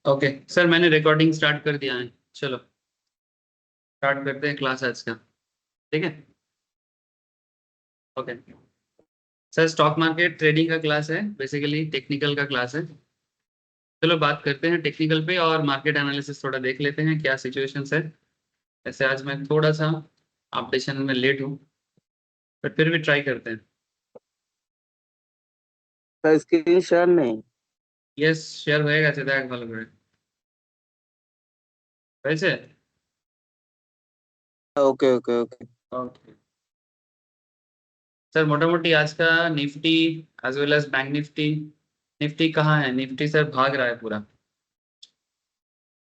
Okay sir, मैंने recording start कर दिया है। चलो स्टार्ट करते हैं क्लास आज का। ठीक है, okay sir. Stock market trading का क्लास है, बेसिकली टेक्निकल का क्लास है। चलो बात करते हैं टेक्निकल पे, और मार्केट एनालिसिस थोड़ा देख लेते हैं क्या सिचुएशंस है। ऐसे आज मैं थोड़ा सा अपडेशन में लेट हूँ, बट फिर भी ट्राई करते हैं। का स्क्रीन शेयर नहीं। यस, शेयर होएगा सिद्धार्थ वाला वैसे। Okay okay okay. Okay sir, मोटा मोटी आज का Nifty as well as bank Nifty. Nifty कहाँ है? निफ्टी सर भाग रहा है पूरा।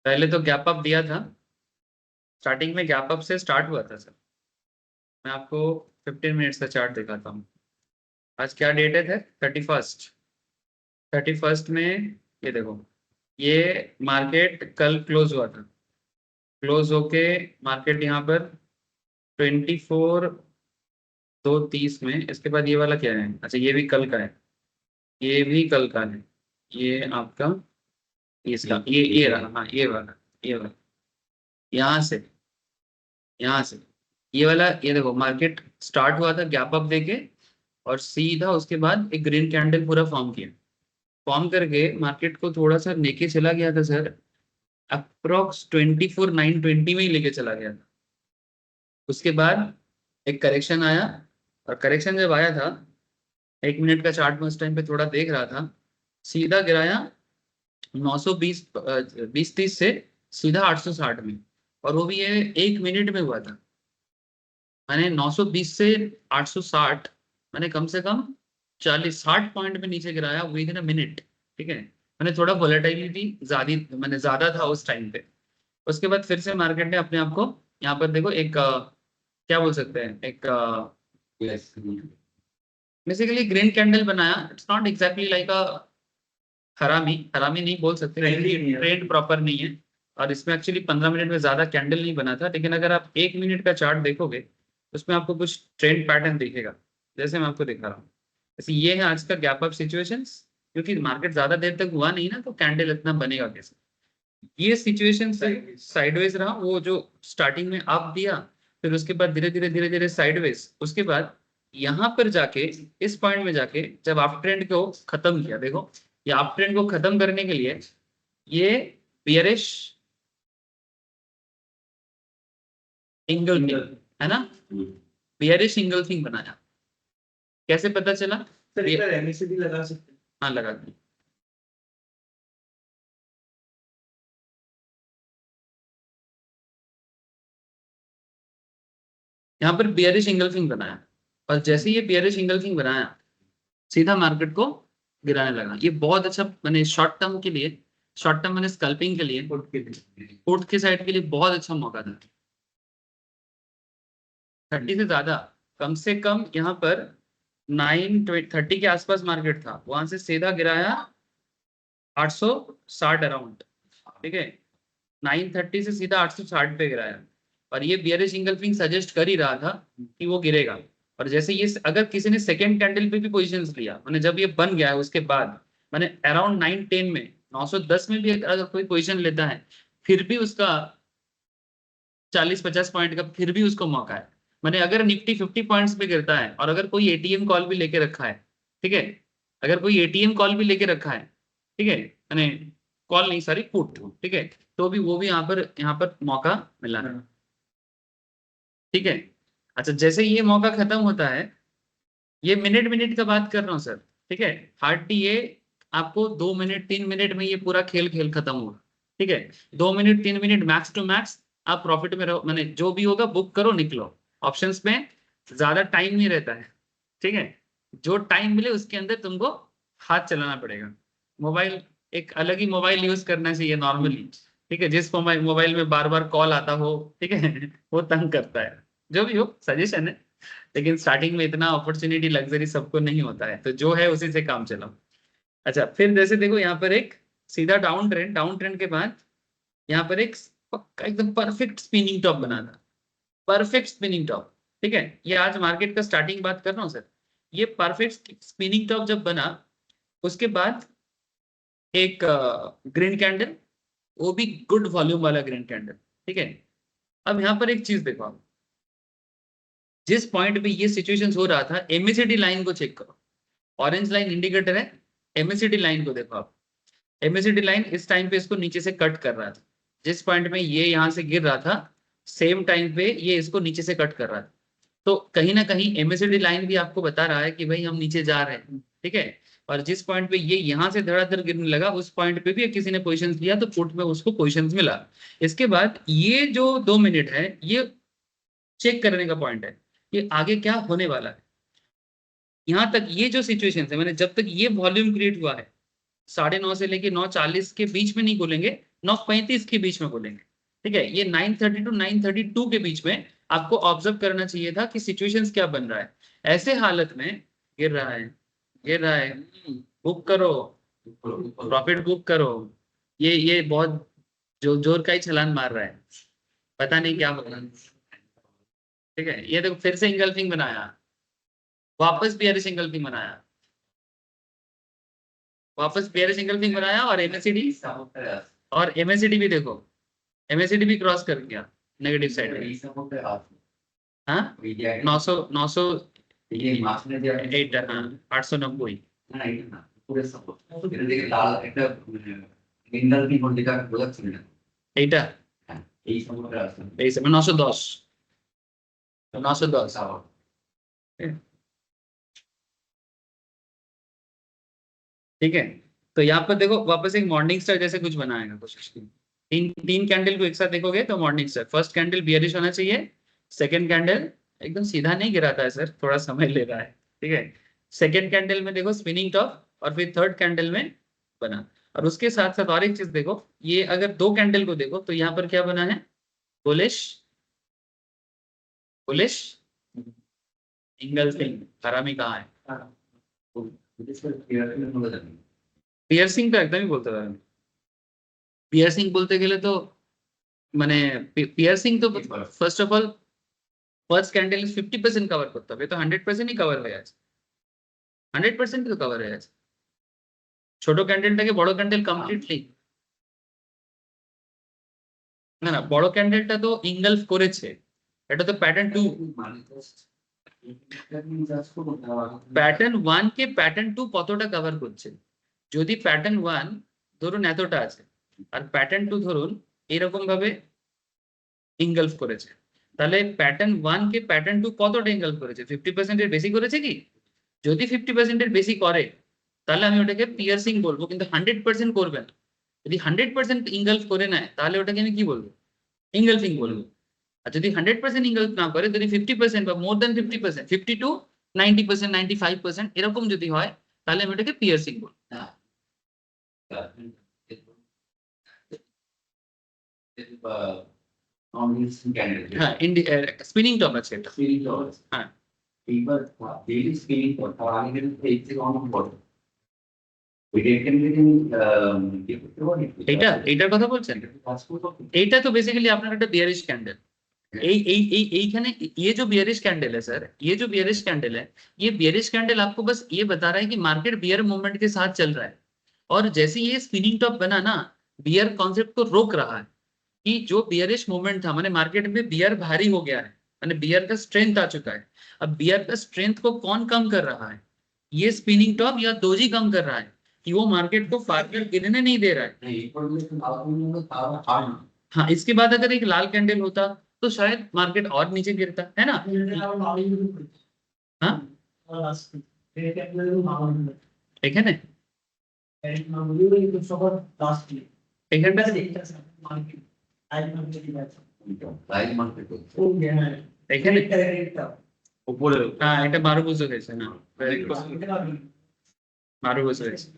पहले तो गैप अप दिया था, स्टार्टिंग में गैप अप से स्टार्ट हुआ था सर। मैं आपको 15 मिनट्स का चार्ट दिखाता हूँ। आज क्या डेट है? 31st। 31st में ये देखो, ये मार्केट कल क्लोज हुआ था। क्लोज होके मार्केट यहाँ पर 24/2/30 में, इसके बाद ये वाला क्या है? अच्छा, ये भी कल का है, ये भी कल का है। ये आपका इसका ये रहा, हाँ ये वाला यहाँ से, यहाँ से ये वाला। ये देखो मार्केट स्टार्ट हुआ था गैप अप देके, और सीधा उसके बाद एक ग्रीन कैंडल पूरा फॉर्म किया। फॉर्म करके मार्केट को थोड़ा सा लेके चला गया था सर, अप्रोक्स 24,920 में ही लेके चला गया था। उसके बाद एक करेक्शन आया, और करेक्शन जब आया था, 1 मिनट का चार्ट में उस टाइम पे थोड़ा देख रहा था, सीधा गिराया 920 20-30 से सीधा 860 में। और वो भी ये 1 मिनट में हुआ था। मैंने 920 से 860, मैंने कम से कम 40-60 पॉइंट पे नीचे गिराया विद इन अ मिनट। ठीक है, मैंने थोड़ा वोलेटिलिटी मैंने ज्यादा था उस टाइम पे। उसके बाद फिर से मार्केट ने अपने आप को यहाँ पर देखो एक क्या बोल सकते हैं, एक बेसिकली ग्रीन कैंडल बनाया। इट्स नॉट एग्जैक्टली लाइक अ हरामी, हरामी नहीं बोल सकते, ट्रेंड प्रॉपर नहीं है। और इसमें एक्चुअली 15 मिनट में ज्यादा कैंडल नहीं बना था, लेकिन अगर आप 1 मिनट का चार्ट देखोगे तो उसमें आपको कुछ ट्रेंड पैटर्न दिखेगा, जैसे मैं आपको दिखा रहा हूँ। जैसे ये है आज का गैप अप सिचुएशंस। क्योंकि मार्केट ज्यादा देर तक हुआ नहीं ना, तो कैंडल इतना बनेगा कैसे? ये सिचुएशन से साइडवेज रहा, वो जो स्टार्टिंग में अप दिया, फिर उसके बाद धीरे धीरे साइडवेज, उसके बाद यहाँ पर जाके इस पॉइंट में जाके जब अप ट्रेंड को खत्म किया, देखो ये अप ट्रेंड को खत्म करने के लिए ये बियरिश इंगल्फिंग है ना, बियरिश इंगल्फिंग बनाया। कैसे पता चला सर? एक बार एमएसीडी लगा सकते हैं? हाँ लगा दी। यहाँ पर बियरिश इंगल्फिंग बनाया, और जैसे ये बियरिश इंगल्फिंग बनाया, सीधा मार्केट को गिराने लगा। ये बहुत अच्छा मैंने शॉर्ट टर्म के लिए, शॉर्ट टर्म मैंने स्कल्पिंग के लिए, पुट के साइड के लिए बहुत अच्छा मौका था। 30 से ज्यादा, कम से कम यहाँ पर 930 के आसपास मार्केट था, वहां से सीधा गिराया 860 अराउंड। ठीक है, 930 से सीधा 860 पे गिराया। और ये बियरिश इंगल्फिंग सजेस्ट कर ही रहा था कि वो गिरेगा। और जैसे ये अगर किसी ने सेकेंड कैंडल पे भी पोजीशंस लिया, मैंने जब ये बन गया है उसके बाद, मैंने अराउंड 910 में, 910 में भी अगर कोई पोजीशन लेता है, फिर भी उसका 40-50 पॉइंट का फिर भी उसको मौका है। मैंने अगर निफ्टी 50 पॉइंट्स पे गिरता है, और अगर कोई एटीएम कॉल भी लेके रखा है, ठीक है, अगर कोई एटीएम कॉल भी लेके रखा है, ठीक है, मैंने कॉल नहीं सॉरी पुट, ठीक है, तो भी वो भी यहाँ पर मौका मिला है। ठीक है, अच्छा जैसे ये मौका खत्म होता है, ये मिनट मिनट का बात कर रहा हूँ सर। ठीक है, हार्डली ये आपको 2 मिनट 3 मिनट में ये पूरा खेल खेल खत्म होगा। ठीक है, 2 minute 3 minute max to max आप प्रॉफिट में रहो, मैंने जो भी होगा बुक करो निकलो। ऑप्शंस में ज्यादा टाइम नहीं रहता है। ठीक है, जो टाइम मिले उसके अंदर तुमको हाथ चलाना पड़ेगा। मोबाइल एक अलग ही मोबाइल यूज करना चाहिए नॉर्मली। ठीक है, जिस मोबाइल में बार बार कॉल आता हो, ठीक है वो तंग करता है। जो भी हो सजेशन है, लेकिन स्टार्टिंग में इतना अपॉर्चुनिटी लग्जरी सबको नहीं होता है, तो जो है उसी से काम चलाओ। अच्छा, फिर जैसे देखो यहाँ पर एक सीधा डाउन ट्रेंड, डाउन ट्रेंड के बाद यहाँ पर एक पक्का एकदम परफेक्ट स्पिनिंग टॉप बना था, परफेक्ट स्पिनिंग टॉप। ठीक है, ये आज मार्केट का स्टार्टिंग बात कर रहा हूँ सर। ये परफेक्ट स्पिनिंग टॉप जब बना, उसके बाद एक ग्रीन कैंडल, वो भी गुड वॉल्यूम वाला ग्रीन कैंडल, ठीक है। अब यहाँ पर एक चीज देखो आप, जिस पॉइंट पे ये सिचुएशन हो रहा था, एमएसीडी लाइन को चेक करो। ऑरेंज लाइन इंडिकेटर है, एमएसीडी लाइन को देखो आप। एमएसीडी लाइन इस टाइम पे इसको नीचे से कट कर रहा था। जिस पॉइंट में ये यहाँ से गिर रहा था, सेम टाइम पे ये इसको नीचे से कट कर रहा था। तो कहीं ना कहीं एमएसीडी लाइन भी आपको बता रहा है कि भाई हम नीचे जा रहे हैं, ठीक है। और जिस पॉइंट पे ये यहाँ से धड़ाधड़ गिरने लगा, उस पॉइंट पे भी किसी ने पोजीशन लिया तो पुट में उसको पोजीशन मिला। इसके बाद ये जो 2 मिनट है, ये चेक करने का पॉइंट है कि आगे क्या होने वाला है। यहाँ तक ये जो सिचुएशन है, मैंने जब तक ये वॉल्यूम क्रिएट हुआ है, 9:30 से लेके 9:40 के बीच में नहीं खोलेंगे, 9:35 के बीच में खोलेंगे, ठीक है। ये 9:30 टू 9:32 के बीच में आपको ऑब्जर्व करना चाहिए था कि सिचुएशंस क्या बन रहा है। ऐसे हालत में गिर रहा है, गिर रहा है, बुक करो, प्रॉफिट बुक करो। ये बहुत जोर का ही छलांग मार रहा है, पता नहीं क्या होगा, ठीक है। ये देखो फिर से इंगल्फिंग बनाया, वापस बियरिश इंगल्फिंग बनाया, वापस बियरिश इंगल्फिंग बनाया, और एमएसीडी भी देखो, एमएसीडी भी क्रॉस कर गया नेगेटिव साइड में। हाँ 900 8 हाँ 890 এইটা এই সময় 910 ठीक है। तो यहाँ पर देखो वापस एक मॉर्निंग स्टार जैसे कुछ बनाएगा कोशिश की। तीन कैंडल को एक साथ देखोगे तो morning star, first candle bearish होना चाहिए, सेकंड कैंडल एकदम सीधा नहीं गिराता है सर, थोड़ा समय ले रहा है, ठीक है। सेकंड कैंडल में देखो स्पिनिंग टॉप, और फिर थर्ड कैंडल में बना। और उसके साथ साथ और एक चीज देखो, ये अगर 2 कैंडल को देखो तो यहाँ पर क्या बना है, बुलिश बुलिश इंगल्फिंग। हरामी कहाँ है, पियर्सिंग तो एकदम ही बोलते रहा। पियर्सिंग बोलते গেলে তো মানে পিয়ার্সিং তো first of all first candle 50% cover করতে হবে, তো 100% ই কভার হয়ে আছে, 100% তো কভার হয়ে আছে। ছোট ক্যান্ডেলটাকে বড় ক্যান্ডেল কমপ্লিটলি, না না বড় ক্যান্ডেলটা তো ইনগালফ করেছে, এটা তো প্যাটার্ন 2, প্যাটার্ন 1 কে প্যাটার্ন 2 কতটা কভার করছে। যদি প্যাটার্ন 1 ধরুন এতটা আছে, আর প্যাটার্ন 2 ধরুন এরকম ভাবে ইনগালফ করেছে, তাহলে প্যাটার্ন 1 কে প্যাটার্ন 2 কতটা ইনগালফ করেছে, 50% এর বেশি করেছে কি? যদি 50% এর বেশি করে তাহলে আমি ওটাকে পিয়ার্সিং বলবো, কিন্তু 100% করবে না। যদি 100% ইনগালফ করে নেয় তাহলে ওটাকে আমি কি বলবো, ইনগালফিং বলবো। আর যদি 100% ইনগালফ না করে, যদি 50% বা মোর দ্যান 50%, 50 টু 90%, 95% এরকম যদি হয়, তাহলে আমি ওটাকে পিয়ার্সিং বলবো। হ্যাঁ স্পিনিং টপ আছে এটা, হ্যাঁ এইবার ডেইলি স্পিনিং করতে হবে, আমি কিন্তু এই থেকে অনেক বড় এইটার কথা বলছেন। এইটা তো बेसिकली আপনার একটা बियरिश कैंडल, এইখানে ये जो बियरिश कैंडल है सर, ये जो बियरिश कैंडल है, ये बियरिश कैंडल आपको बस ये बता रहा है कि मार्केट बियर मूवमेंट के साथ चल रहा है। और जैसे ये स्पिनिंग टॉप बना ना, बियर कॉन्सेप्ट को रोक रहा है कि जो बियरिश मूवमेंट था, माने मार्केट में बियर भारी हो गया है, माने बियर का स्ट्रेंथ आ चुका है। अब बियर का स्ट्रेंथ को कौन कम कर रहा है, ये स्पिनिंग टॉप या डोजी कम कर रहा है, कि वो मार्केट को फार्दर गिरने नहीं दे रहा है। हाँ इसके बाद अगर एक लाल कैंडल होता तो शायद मार्केट और नीचे गिरता, है ना। हाँ এখানে এখানে উপরে, হ্যাঁ এটা 12 বছর হয়েছে না, 12 বছর হয়েছে।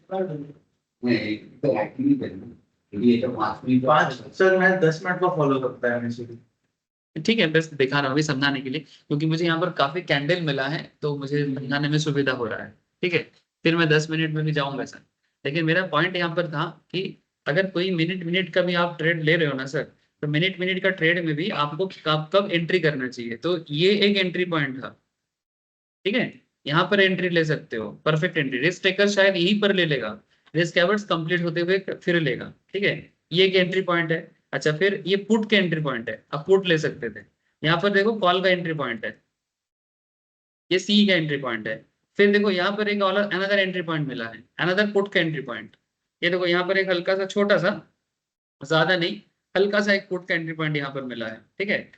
ठीक है, बस दिखा रहा हूँ अभी समझाने के लिए, क्योंकि मुझे यहाँ पर काफी कैंडल मिला है तो मुझे समझाने में सुविधा हो रहा है, ठीक है। फिर मैं 10 मिनट में भी जाऊंगा सर, लेकिन मेरा पॉइंट यहाँ पर था कि अगर कोई मिनट का भी आप ट्रेड ले रहे हो ना सर, तो मिनट का ट्रेड में भी आपको कब एंट्री करना चाहिए। तो ये एक एंट्री पॉइंट था, ठीक है, यहाँ पर एंट्री ले सकते हो, परफेक्ट एंट्री। रिस्क टेकर शायद यहीं पर ले लेगा, रिस्क एवर्ट्स कंप्लीट होते हुए फिर लेगा, ठीक है। ये एक एंट्री पॉइंट है। अच्छा, फिर ये पुट के एंट्री पॉइंट है, अब पुट ले सकते थे। यहाँ पर देखो कॉल का एंट्री पॉइंट है, ये सी का एंट्री पॉइंट है। फिर देखो यहाँ पर एक और अनदर एंट्री पॉइंट मिला है, अनदर पुट का एंट्री पॉइंट। ये देखो यहाँ पर एक हल्का सा छोटा सा, ज्यादा नहीं, हल्का सा एक पुट का एंट्री पॉइंट यहाँ पर मिला है, ठीक है।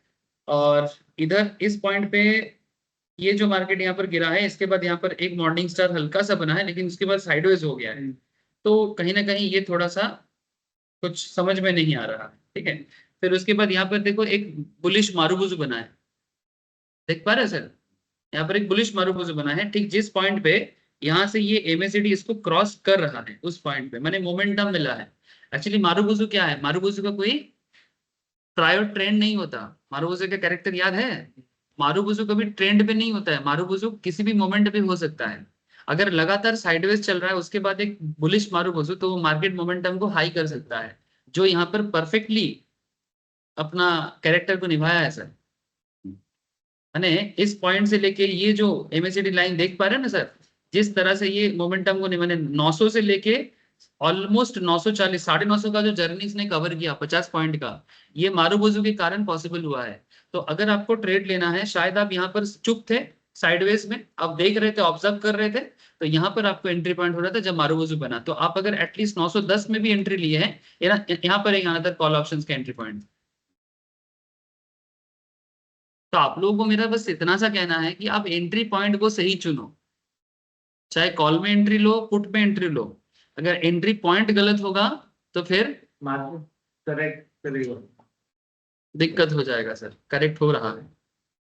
और इधर इस पॉइंट पे ये जो मार्केट यहाँ पर गिरा है, इसके बाद यहाँ पर एक मॉर्निंग स्टार हल्का सा बना है, लेकिन उसके बाद साइडवेज हो गया है। तो कहीं ना कहीं ये थोड़ा सा कुछ समझ में नहीं आ रहा है, ठीक है। फिर उसके बाद यहाँ पर देखो एक बुलिश मारूबुजू बना है, देख पा रहे हैं सर? यहाँ पर एक बुलिश मारूबुजू बना है, ठीक जिस पॉइंट पे यहाँ से ये एमएसीडी इसको क्रॉस कर रहा है, उस पॉइंट पे मैंने मोमेंटम मिला है। एक्चुअली मारूबुजू क्या है? मारूबुजू का कोई प्रायर ट्रेंड नहीं होता। मारूबुजू का कैरेक्टर याद है? मारूबुजू कभी ट्रेंड पे नहीं होता है, मारूबुजू किसी भी मोमेंट पे हो सकता है। अगर लगातार साइडवेज चल रहा है उसके बाद एक बुलिश मारूबुजू, तो वो मार्केट मोमेंटम को हाई कर सकता है, जो यहाँ पर परफेक्टली अपना कैरेक्टर को निभाया है सर। मैंने इस पॉइंट से लेके ये जो एमएसीडी लाइन देख पा रहे हैं ना सर, जिस तरह से ये मोमेंटम को मैंने 900 से लेके ऑलमोस्ट 940, 950 का जो जर्नी इसने कवर किया 50 पॉइंट का, ये मारूबुजू के कारण पॉसिबल हुआ है। तो अगर आपको ट्रेड लेना है, शायद आप यहाँ पर चुप थे साइडवेज में, आप देख रहे थे, ऑब्जर्व कर रहे थे, तो यहाँ पर आपको एंट्री पॉइंट हो रहा था जब मारूबुजू बना। तो आप अगर एटलीस्ट 910 में भी एंट्री लिए हैं, यहाँ पर एक अनदर कॉल ऑप्शंस का एंट्री पॉइंट। तो आप लोगों को मेरा बस इतना सा कहना है कि आप एंट्री पॉइंट को सही चुनो, चाहे कॉल में एंट्री लो, पुट में एंट्री लो। अगर एंट्री पॉइंट गलत होगा तो फिर मार्केट करेक्ट करेगा। दिक्कत हो जाएगा सर। करेक्ट हो रहा है।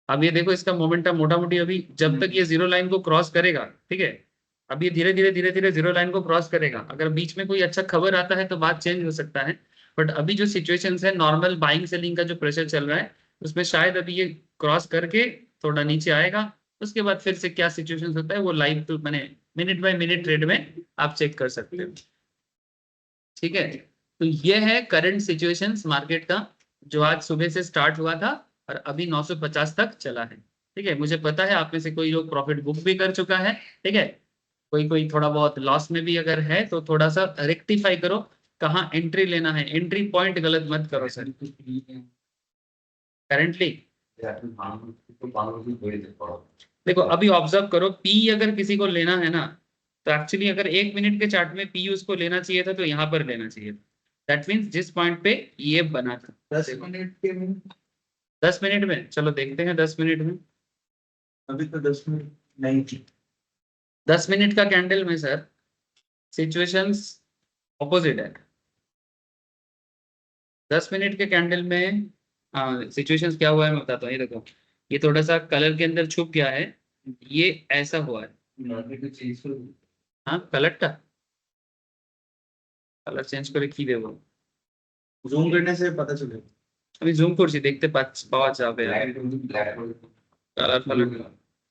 अब ये देखो इसका मोमेंटम मोटा मोटी अभी जब तक ये जीरो लाइन को क्रॉस करेगा, ठीक है, अब ये धीरे धीरे जीरो लाइन को क्रॉस करेगा। अगर बीच में कोई अच्छा खबर आता है तो बात चेंज हो सकता है, बट अभी जो सिचुएशन है, नॉर्मल बाइंग सेलिंग का जो प्रेशर चल रहा है, उसमें शायद अभी ये क्रॉस करके थोड़ा नीचे आएगा। उसके बाद फिर से क्या सिचुएशन होता है वो लाइव तो मैंने मिनट बाय मिनट ट्रेड में आप चेक कर सकते हो, ठीक है। तो ये है करंट सिचुएशंस मार्केट का, जो आज सुबह से स्टार्ट हुआ था और अभी 950 तक चला है, ठीक है। मुझे पता है आप में से कोई लोग प्रॉफिट बुक भी कर चुका है, ठीक है, कोई कोई थोड़ा बहुत लॉस में भी अगर है तो थोड़ा सा रेक्टिफाई करो, कहाँ एंट्री लेना है, एंट्री पॉइंट गलत मत करो सर। करेंटली देखो अभी ऑब्जर्व करो, पी अगर किसी को लेना है ना, तो एक्चुअली अगर 1 मिनट के चार्ट में पी उसको लेना चाहिए था तो यहाँ पर लेना चाहिए था। दैट मीन्स जिस पॉइंट पे ये बना था 10 मिनट के में 10 मिनट में, चलो देखते हैं 10 मिनट में। अभी तो 10 मिनट नहीं थी। 10 मिनट का कैंडल में सर सिचुएशंस ऑपोजिट है। 10 मिनट के कैंडल में सिचुएशंस क्या हुआ है मैं बताता हूँ। ये देखो, ये थोड़ा सा कलर के अंदर छुप गया है, ये ऐसा हुआ है। हाँ कलर चेंज করে কি দেবো? জুম करने से पता चलेगा। আমি জুম করছি, দেখতে পাওয়া যাবে। কালার ফালার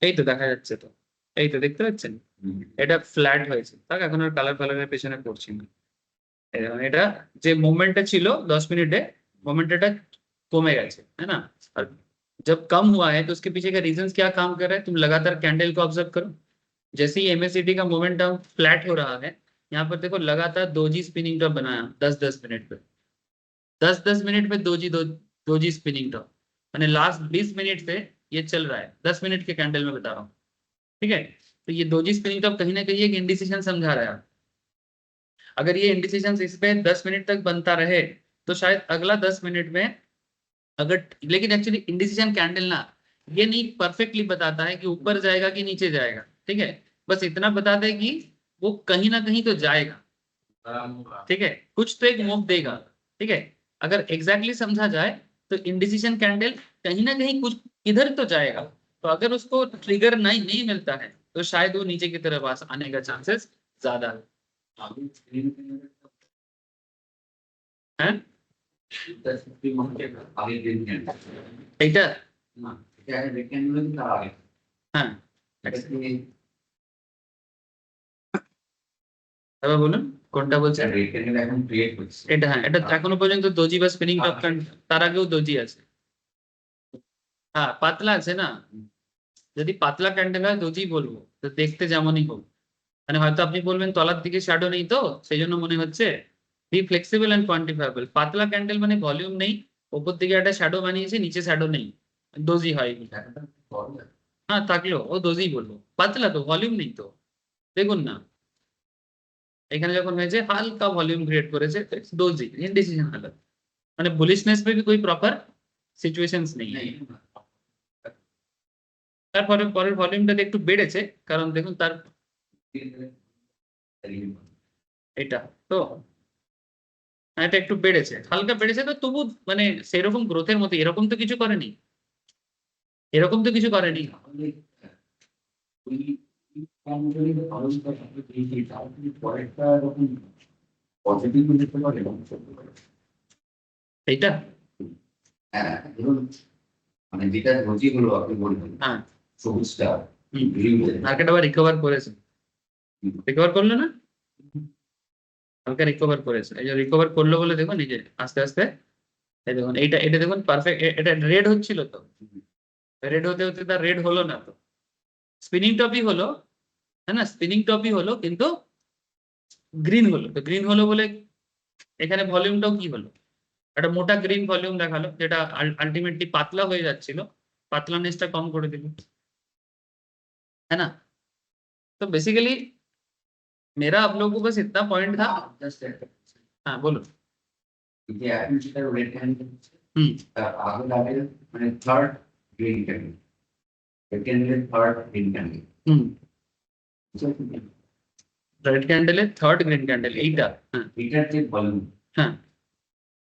এই তো দেখা যাচ্ছে, তো এই তো দেখতে পাচ্ছেন, এটা ফ্ল্যাট হয়েছে, তাক এখন আর কালার ফালারের পেছনে পড়ছি না। এটা যে মুভমেন্টটা ছিল 10 মিনিটে, মোমেন্টটা কমে গেছে, है ना। और जब कम हुआ है तो उसके पीछे का रीजंस क्या काम कर रहा है, तुम लगातार कैंडल को ऑब्जर्व करो। जैसे ही एमएससीडी का मोमेंटम फ्लैट हो रहा है, यहाँ पर देखो लगातार दोजी स्पिनिंग टॉप बनाया 10-10 मिनट पे, 10-10 मिनट पे दोजी स्पिनिंग टॉप, मैंने लास्ट 20 मिनट से ये चल रहा है, 10 मिनट के कैंडल में बता रहा हूँ, ठीक है। तो ये दोजी स्पिनिंग टॉप कहीं ना कहीं एक इंडिसिजन समझा रहा है। अगर ये इंडिसिजन इस पे 10 मिनट तक बनता रहे तो शायद अगला 10 मिनट में अगर, लेकिन एक्चुअली इंडिसिजन कैंडल ना ये नहीं परफेक्टली बताता है कि ऊपर जाएगा कि नीचे जाएगा, ठीक है, बस इतना बताता है कि वो कहीं ना कहीं तो जाएगा, ठीक है, कुछ तो एक मूव देगा, ठीक है। अगर एग्जैक्टली समझा जाए तो इंडिसिजन कैंडल कहीं ना कहीं कुछ इधर तो जाएगा, तो अगर उसको ट्रिगर नहीं मिलता है तो शायद वो नीचे की तरफ आने का चांसेस ज्यादा है। এটা হ্যাঁ এবার বলুন কোনটা বলছেন। এটা হ্যাঁ, এটা এখনো পর্যন্ত দোজি বা স্পিনিং টপ, তার আগেও দোজি আছে। হ্যাঁ পাতলা আছে না, যদি পাতলা ক্যান্ডেল হয় দোজি বলবো, তো দেখতে যেমনই হোক, মানে হয়তো আপনি বলবেন তলার দিকে শ্যাডো নেই, তো সেই জন্য মনে হচ্ছে। Be flexible and quantifiable. পাতলা ক্যান্ডেল মানে ভলিউম নেই, ওপর দিকে একটা শ্যাডো বানিয়েছে, নিচে শ্যাডো নেই, দোজি হয়। হ্যাঁ থাকলেও ও দোজি বলবো, পাতলা তো ভলিউম নেই তো। দেখুন না, এখানে যখন হয়েছে হালকা ভলিউম ক্রিएट করেছে, डोजी इनडिसीजन हालत, মানে बुलिशनेस पे भी कोई प्रॉपर सिचुएशंस नहीं है। তারপরে পরের ভলিউমটাতে একটু বেড়েছে, কারণ দেখুন তার এটা তো, এটা একটু বেড়েছে, হালকা বেড়েছে, তো তবু মানে সেরকম গ্রোথের মতো এরকম তো কিছু করেনি, এরকম তো কিছু করেনি। এইটা হ্যাঁ ধরুন মানে যেটা রোজি হলো আপনি বলবেন হ্যাঁ সবুজটা মার্কেট আবার রিকভার করেছে, রিকভার করলো না, হালকা রিকভার করেছে। এই যে রিকভার করলো বলে দেখুন এই যে আস্তে আস্তে, এই দেখুন এইটা এটা দেখুন পারফেক্ট, এটা রেড হচ্ছিল তো, রেড হতে হতে তার রেড হলো না, তো স্পিনিং টপই হলো, है ना, স্পিনিং টপই হলো কিন্তু গ্রিন হলো। তো গ্রিন হলো বলে এখানে ভলিউমটাও কি হলো, একটা মোটা গ্রিন ভলিউম দেখালো, যেটা আলটিমেটলি পাতলা হয়ে যাচ্ছিল, পাতলানেসটা কম করে দিল, है ना। तो बेसिकली मेरा आप लोगों को बस इतना पॉइंट था। हाँ बोलो। যে আপনি যেটা রেড ক্যান্ডেল हम्म তার আগে লাগে মানে third green candle, red candle third green candle, red candle है, थर्ड ग्रीन कैंडल, এইটা হ্যাঁ এটার যে ভলিউম হ্যাঁ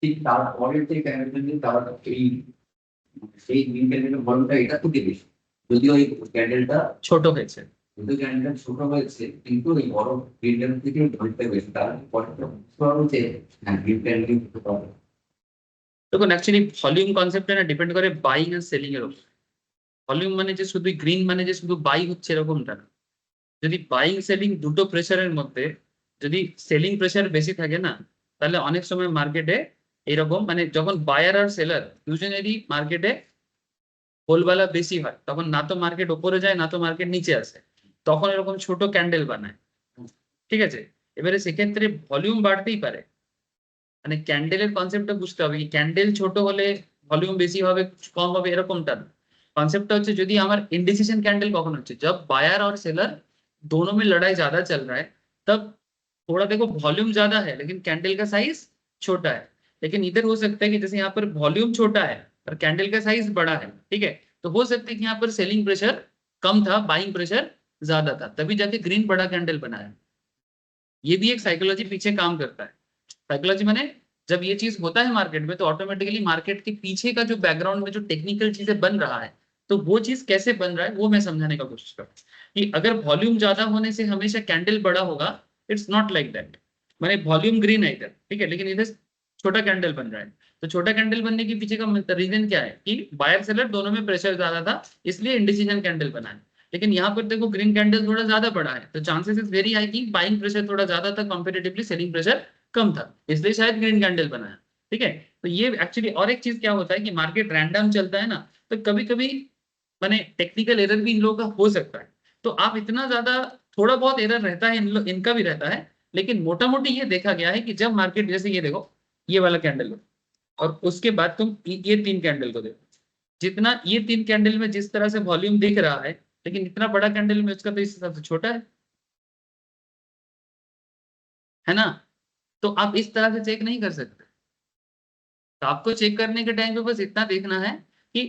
ঠিক তারপরের যে ক্যান্ডেল তার এই সেই গ্রিন ক্যান্ডেলের ভলিউমটা এটা থেকে বেশি, যদিও এই ক্যান্ডেলটা ছোট হয়েছে। কিন্তু ক্যান্ডেলটা ছোট হয়েছে কিন্তু এই বড় গ্রিন ক্যান্ডেল থেকে ভলিউমটা বেশি, তার পরেরটা হচ্ছে গ্রিন ক্যান্ডেল হতে পারে। দেখুন অ্যাকচুয়ালি ভলিউম কনসেপ্টটা না ডিপেন্ড করে বাইং আর সেলিং এর উপর। ভলিউম মানে যে শুধু গ্রিন মানে যে শুধু বাই হচ্ছে এরকমটা না। যদি বাইং সেলিং দুটো প্রেসারের মধ্যে যদি সেলিং প্রেসার বেশি থাকে না, তাহলে অনেক সময় মার্কেটে এরকম মানে যখন বায়ার আর সেলার দুজনেরই মার্কেটে হোলবালা বেশি হয়, তখন না তো মার্কেট উপরে যায় না তো মার্কেট নিচে আসে, তখন এরকম ছোট ক্যান্ডেল বানায়। ঠিক আছে, এবারে সেক্ষেত্রে ভলিউম বাড়তেই পারে, মানে ক্যান্ডেলের কনসেপ্টটা বুঝতে হবে, ক্যান্ডেল ছোট হলে ভলিউম বেশি হবে কম হবে এরকমটা না। कॉन्सेप्ट হচ্ছে যদি আমার इंडिसिजन कैंडल कौन होচ্ছে, जब बायर और सेलर दोनों में लड़ाई ज्यादा चल रहा है, तब थोड़ा देखो वॉल्यूम ज्यादा है लेकिन कैंडल का साइज छोटा है। लेकिन इधर हो सकता है कि जैसे यहाँ पर वॉल्यूम छोटा है और कैंडल का साइज बड़ा है, ठीक है, तो हो सकता है कि यहाँ पर सेलिंग प्रेशर कम था, बाइंग प्रेशर ज्यादा था, तभी जाके ग्रीन बड़ा कैंडल बना है। ये भी एक साइकोलॉजी पीछे काम करता है। साइकोलॉजी माने जब ये चीज होता है मार्केट में, तो ऑटोमेटिकली मार्केट के पीछे का जो बैकग्राउंड में जो टेक्निकल चीजें बन रहा है, तो वो चीज कैसे बन रहा है वो मैं समझाने का कोशिश कर रहा हूँ। कि अगर वॉल्यूम ज्यादा होने से हमेशा कैंडल बड़ा होगा, इट्स नॉट लाइक दैट। मैंने वॉल्यूम ग्रीन है इधर, ठीक है, लेकिन इधर छोटा कैंडल बन रहा है, तो छोटा कैंडल बनने के पीछे का रीजन क्या है कि बायर सेलर दोनों में प्रेशर ज्यादा था, इसलिए इंडिसीजन कैंडल बना है। लेकिन यहाँ पर देखो ग्रीन कैंडल थोड़ा ज्यादा बड़ा है, तो चांसेस इज वेरी हाई कि बाइंग प्रेशर थोड़ा ज्यादा था, कंपेरेटिवली सेलिंग प्रेशर कम था, इसलिए शायद ग्रीन कैंडल बनाया। ठीक है, तो ये एक्चुअली और एक चीज क्या होता है कि मार्केट रैंडम चलता है ना, तो कभी कभी माने टेक्निकल एरर भी इन लोगों का हो सकता है। तो आप इतना ज्यादा थोड़ा बहुत एरर रहता है इनका भी रहता है, लेकिन मोटा मोटी ये देखा गया है कि जब मार्केट जैसे ये देखो ये वाला कैंडल और उसके बाद तुम ये तीन कैंडल को देखो, जितना ये तीन कैंडल में जिस तरह से वॉल्यूम दिख रहा है, लेकिन इतना बड़ा कैंडल में उसका तो इस हिसाब से छोटा है ना। तो आप इस तरह से चेक नहीं कर सकते। तो आपको चेक करने के टाइम पे बस इतना देखना है कि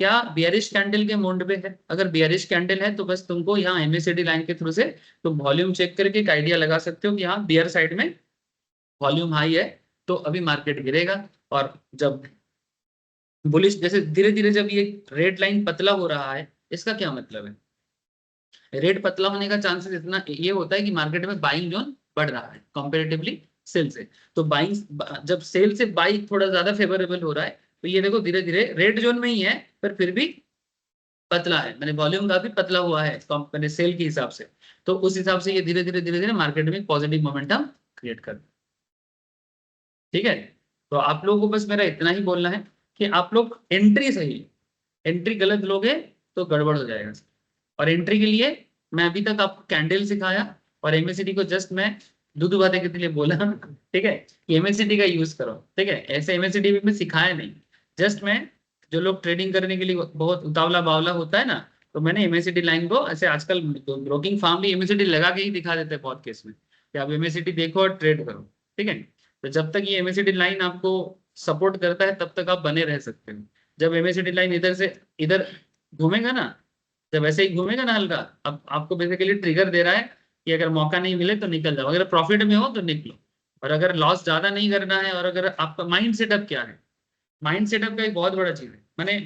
क्या बियरिश कैंडल के मोड पे है। अगर बियरिश कैंडल है तो बस तुमको यहाँ एमएससीडी लाइन के थ्रू से तुम वॉल्यूम चेक करके एक आइडिया लगा सकते हो कि यहाँ बियर साइड में वॉल्यूम हाई है, तो अभी मार्केट गिरेगा। और जब बुलिश जैसे धीरे धीरे जब ये रेड लाइन पतला हो रहा है, इसका क्या मतलब है, रेड पतला होने का चांसेस इतना ये होता है कि मार्केट में बाइंग जोन बढ़ रहा है कंपेरेटिवली सेल से। तो बाइंग जब सेल से बाई थोड़ा ज्यादा फेवरेबल हो रहा है, तो ये देखो धीरे धीरे रेड जोन में ही है पर फिर भी पतला है, मैंने वॉल्यूम काफी पतला हुआ है मैंने सेल के हिसाब से। तो उस हिसाब से ये धीरे धीरे मार्केट में पॉजिटिव मोमेंटम क्रिएट कर। ठीक है, तो आप लोगों को बस मेरा इतना ही बोलना है कि आप लोग एंट्री सही, एंट्री गलत लोगे तो गड़बड़ हो जाएगा। और एंट्री के लिए मैं अभी तक आपको कैंडल सिखाया और एमएसीडी को जस्ट मैं दूध बातें के लिए बोला, ठीक है, कि एमएसीडी का यूज करो, ठीक है, ऐसे एमएसीडी में सिखाया नहीं, जस्ट मैं जो लोग ट्रेडिंग करने के लिए बहुत उतावला बावला होता है ना, तो मैंने एमएसीडी लाइन को ऐसे आजकल ब्रोकिंग फार्म भी एमएसीडी लगा के ही दिखा देते हैं बहुत केस में कि आप एमएसीडी देखो और ट्रेड करो, ठीक है। तो जब तक ये एमएसीडी लाइन आपको सपोर्ट करता है तब तक आप बने रह सकते हो। जब एमएसीडी लाइन इधर से इधर घूमेगा ना, जब ऐसे ही घूमेगा ना हल्का, अब आपको बेसिकली ट्रिगर दे रहा है कि अगर मौका नहीं मिले तो निकल जाओ, अगर प्रॉफिट में हो तो निकलो, और अगर लॉस ज्यादा नहीं करना है, और अगर आपका माइंड सेटअप क्या है, माइंड सेटअप का एक बहुत बड़ा चीज है, मैंने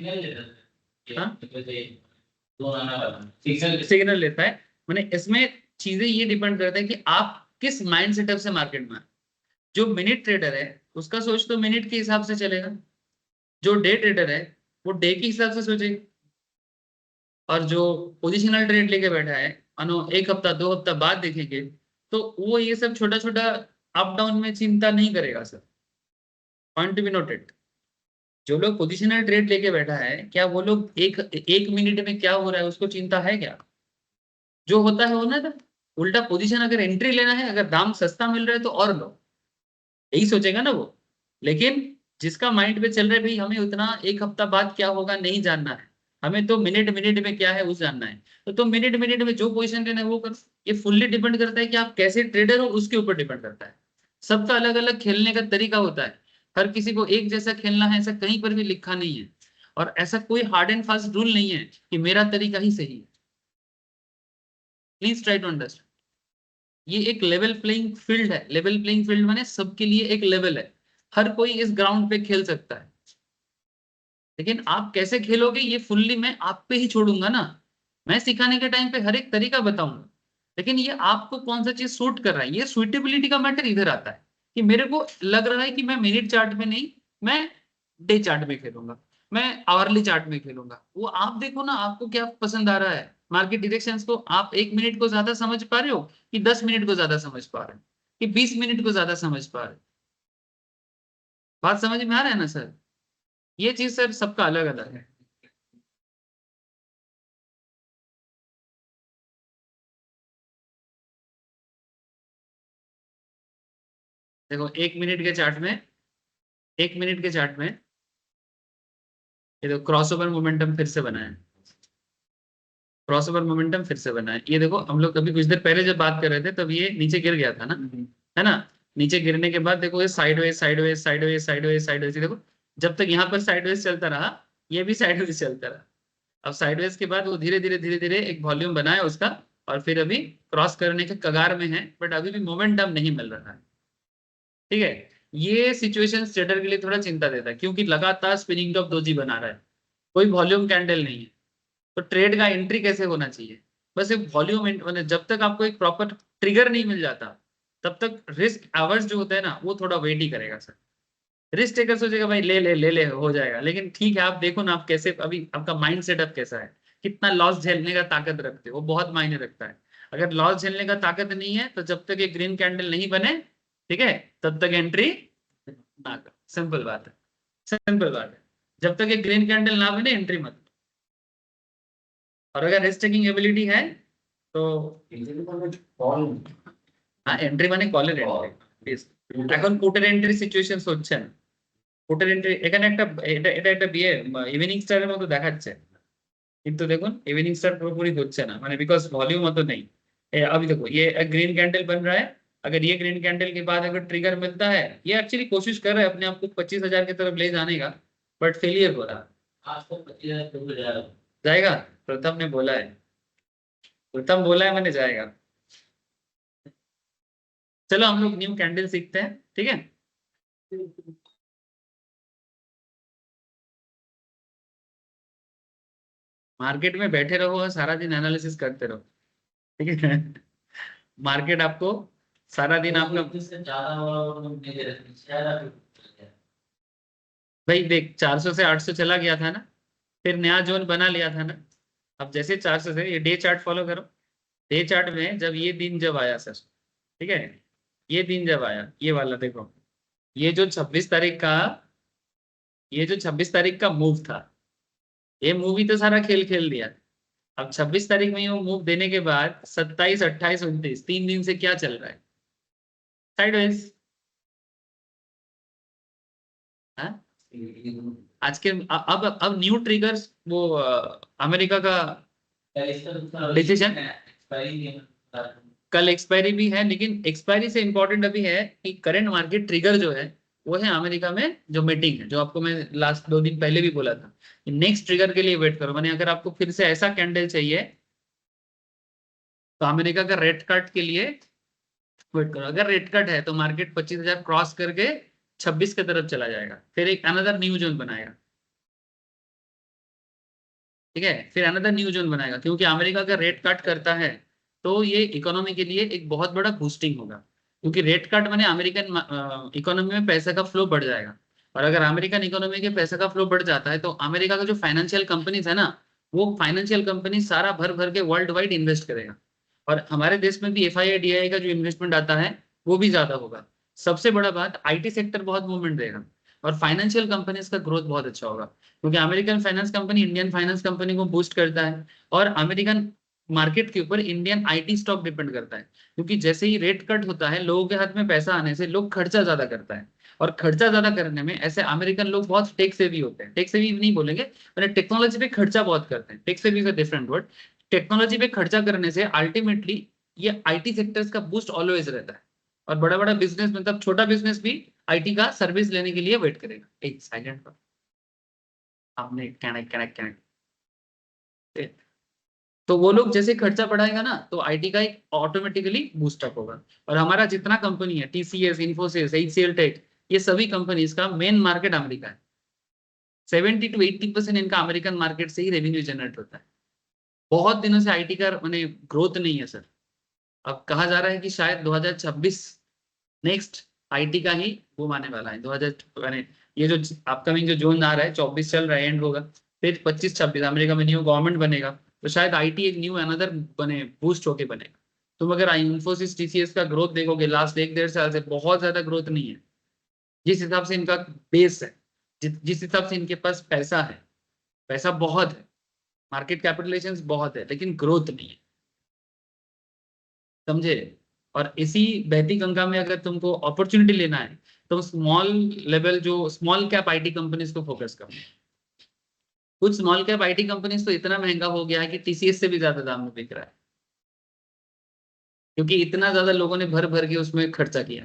सिग्नल लेता है, मैंने इसमें चीजें ये डिपेंड करता है कि आप किस माइंड सेटअप से मार्केट में। जो मिनट ट्रेडर है उसका सोच तो मिनट के हिसाब से चलेगा, जो डे ट्रेडर है वो डे के हिसाब से सोचेगा, और जो पोजिशनल ट्रेड लेके बैठा है मानो एक हफ्ता 2 हफ्ता बाद देखेंगे, तो वो ये सब छोटा छोटा अप डाउन में चिंता नहीं करेगा sir. Point to be noted, जो लोग पोजिशनल ट्रेड लेके बैठा है, क्या वो लोग एक मिनट में क्या हो रहा है उसको चिंता है क्या? जो होता है होना था, उल्टा पोजीशन अगर एंट्री लेना है, अगर दाम सस्ता मिल रहा है तो और लो, यही सोचेगा ना वो। लेकिन जिसका माइंड पे चल रहा है भाई हमें उतना एक हफ्ता बाद क्या होगा नहीं जानना है, हमें तो मिनट मिनट में क्या है उस जानना है, तो मिनट मिनट में जो पोजीशन लेना है वो करो। ये फुल्ली डिपेंड करता है कि आप कैसे ट्रेडर हो, उसके ऊपर डिपेंड करता है। सबका अलग अलग खेलने का तरीका होता है, हर किसी को एक जैसा खेलना है ऐसा कहीं पर भी लिखा नहीं है, और ऐसा कोई हार्ड एंड फास्ट रूल नहीं है कि मेरा तरीका ही सही है। प्लीज ट्राई टू अंडरस्टैंड, ये एक लेवल प्लेइंग फील्ड है। लेवल प्लेइंग फील्ड माने सबके लिए एक लेवल है, हर कोई इस ग्राउंड पे खेल सकता है, लेकिन आप कैसे खेलोगे ये फुल्ली मैं आप पे ही छोड़ूंगा ना। मैं सिखाने के टाइम पे हर एक तरीका बताऊंगा, लेकिन ये आपको कौन सा चीज सूट कर रहा है, ये सुइटेबिलिटी का मैटर इधर आता है कि मेरे को लग रहा है कि मैं मिनट चार्ट में नहीं, मैं डे चार्ट में खेलूंगा, मैं आवरली चार्ट में खेलूंगा। वो आप देखो ना आपको क्या पसंद आ रहा है, मार्केट डायरेक्शंस को आप 1 मिनट को ज्यादा समझ पा रहे हो कि 10 मिनट को ज्यादा समझ पा रहे हो कि 20 मिनट को ज्यादा समझ पा रहे हो। बात समझ में आ रहा है ना सर? ये चीज सर सबका अलग अलग है। देखो 1 मिनट के चार्ट में, 1 मिनट के चार्ट में ये देखो क्रॉसओवर मोमेंटम फिर से बना है, क्रॉसओवर मोमेंटम फिर से बना है। ये देखो हम लोग अभी कुछ देर पहले जब बात कर रहे थे तब ये नीचे गिर गया था ना, है ना। नीचे गिरने के बाद देखो ये sideways sideways sideways sideways sideways, देखो जब तक यहाँ पर साइडवेज चलता रहा ये भी साइडवेज चलता रहा। अब साइडवेज के बाद वो धीरे धीरे धीरे धीरे एक वॉल्यूम बना है उसका, और फिर अभी क्रॉस करने के कगार में है, बट अभी भी मोमेंटम नहीं मिल रहा है, ठीक है। ये सिचुएशन ट्रेडर के लिए थोड़ा चिंता देता है क्योंकि लगातार स्पिनिंग टॉप दोजी बना रहा है, कोई वॉल्यूम कैंडल नहीं है। तो ट्रेड का एंट्री कैसे होना चाहिए, बस एक वॉल्यूम मतलब जब तक आपको एक प्रॉपर ट्रिगर नहीं मिल जाता तब तक रिस्क आवर्स जो होता है ना वो थोड़ा वेट ही करेगा सर। रिस्क टेकर सोचेगा भाई ले ले ले ले हो जाएगा, लेकिन ठीक है आप देखो ना आप कैसे अभी आपका माइंड सेटअप कैसा है, कितना लॉस झेलने का ताकत रखते हो, वो बहुत मायने रखता है। अगर लॉस झेलने का ताकत नहीं है तो जब तक ये ग्रीन कैंडल नहीं बने, ठीक है, तब तक एंट्री ना कर, सिंपल बात है, सिंपल बात है। जब तक ये ग्रीन कैंडल ना बने एंट्री मत। और अगर रिस्क टेकिंग एबिलिटी है तो হ্যাঁ এন্ট্রি মানে কলের এন্ট্রি। এখন পুটের এন্ট্রি সিচুয়েশন হচ্ছে না, পুটের এন্ট্রি এখানে একটা এটা এটা একটা বিয়ে ইভিনিং স্টারের মতো দেখাচ্ছে, কিন্তু দেখুন इवनिंग स्टार पूरी হচ্ছে না মানে बिकॉज वॉल्यूम तो नहीं। अभी देखो ये ग्रीन कैंडल बन रहा है, अगर ये ग्रीन कैंडल के बाद अगर ट्रिगर मिलता है, ये एक्चुअली कोशिश कर रहा है अपने आप को 25,000 की तरफ ले जाने का, बट फेलियर हो रहा है। जाएगा, प्रथम ने बोला है, प्रथम बोला है मैंने जाएगा। चलो हम लोग न्यू कैंडल सीखते हैं, ठीक है। मार्केट में बैठे रहो और सारा दिन एनालिसिस करते रहो, ठीक है। मार्केट आपको सारा दिन आपका भाई देख 400 से 800 चला गया था ना, फिर नया जोन बना लिया था ना। अब जैसे 400 से ये डे चार्ट फॉलो करो, डे चार्ट में जब ये दिन जब आया सर, ठीक है, ये दिन जब आया ये वाला देखो, ये जो 26 तारीख का, ये जो 26 तारीख का मूव था, ये मूवी तो सारा खेल खेल दिया, अब 26 तारीख में वो मूव देने के बाद 27, 28, 29 3 दिन से क्या चल रहा है? साइडवेज। हाँ, आज के अब न्यू ट्रिगर्स वो अमेरिका का डिसीजन कल एक्सपायरी भी है, लेकिन एक्सपायरी से इंपॉर्टेंट अभी है कि करंट मार्केट ट्रिगर जो है वो है अमेरिका में जो मीटिंग है, जो आपको मैं लास्ट 2 दिन पहले भी बोला था। नेक्स्ट ट्रिगर के लिए वेट करो, माने अगर आपको फिर से ऐसा कैंडल चाहिए तो अमेरिका का रेड कट के लिए वेट करो। अगर रेड कट है तो मार्केट 25,000 क्रॉस करके 26 की तरफ चला जाएगा, फिर एक अनदर न्यू जोन बनाएगा। ठीक है, फिर अनदर न्यू जोन बनाएगा, क्योंकि अमेरिका का रेट कट करता है तो ये इकोनॉमी के लिए एक बहुत बड़ा बूस्टिंग होगा, क्योंकि रेट कट माने अमेरिकन इकोनॉमी में पैसे का फ्लो बढ़ जाएगा। और अगर अमेरिकन इकोनॉमी के पैसे का फ्लो बढ़ जाता है तो अमेरिका का जो फाइनेंशियल कंपनीज है ना, वो फाइनेंशियल कंपनी सारा भर भर के वर्ल्ड वाइड इन्वेस्ट करेगा। और हमारे देश में भी एफआईआई डीआई का जो इन्वेस्टमेंट आता है वो भी ज्यादा होगा। सबसे बड़ा बात, आईटी सेक्टर बहुत मूवमेंट देगा और फाइनेंशियल कंपनीज का ग्रोथ बहुत अच्छा होगा, क्योंकि American finance company Indian finance company को बूस्ट करता है। और अमेरिकन मार्केट के ऊपर इंडियन आईटी स्टॉक डिपेंड करता है, क्योंकि जैसे ही रेट कट होता है लोगों के हाथ में पैसा आने से लोग खर्चा ज्यादा करता है। और खर्चा ज्यादा करने में ऐसे अमेरिकन लोग बहुत टेक सेवी होते हैं, टेक सेवी नहीं बोलेंगे, मैंने टेक्नोलॉजी पे खर्चा बहुत करते हैं, टेक सेवी का डिफरेंट वर्ड। टेक्नोलॉजी पे खर्चा करने से अल्टीमेटली ये आईटी सेक्टर्स का बूस्ट ऑलवेज रहता है। और बड़ा बड़ा बिजनेस, मतलब छोटा बिजनेस भी आईटी का सर्विस लेने के लिए वेट करेगा। एक साइलेंट पर हमने कनेक्ट कनेक्ट कनेक्ट, तो वो लोग जैसे खर्चा बढ़ाएगा ना तो आईटी का एक ऑटोमेटिकली बूस्टअप होगा। और हमारा जितना कंपनी है, टीसीएस, इन्फोसिस, एचसीएल टेक, ये सभी कंपनीज का मेन मार्केट अमेरिका है। 70 to 80% इनका अमेरिकन मार्केट से ही रेवेन्यू जनरेट होता है। बहुत दिनों से आईटी का मैंने ग्रोथ नहीं है सर। अब कहा जा रहा है कि शायद 2026 नेक्स्ट आईटी का ही वो आने वाला है। 2000 यानी ये जो अपकमिंग जो जोन आ रहा है, 24 चल रहा है, एंड होगा, फिर 25-26 अमेरिका में न्यू गवर्नमेंट बनेगा तो शायद आईटी एक न्यू अनदर बने, बूस्ट होके बनेगा। तुम अगर इंफोसिस, टीसीएस का ग्रोथ देखोगे लास्ट 1-1.5 साल से, बहुत ज्यादा ग्रोथ नहीं है। जिस हिसाब से इनका बेस है, जिस हिसाब से इनके पास पैसा है, पैसा बहुत है, मार्केट कैपिटलाइजेशन बहुत है, लेकिन ग्रोथ नहीं है, समझे? और इसी बहती गंगा में अगर तुमको अपॉर्चुनिटी लेना है तो स्मॉल लेवल जो स्मॉल कैप आईटी कंपनीज को फोकस करो। कुछ स्मॉल कैप आईटी कंपनीज तो इतना महंगा हो गया है कि टीसीएस से भी ज्यादा दाम में बिक रहा है, क्योंकि इतना ज्यादा लोगों ने भर भर के उसमें खर्चा किया।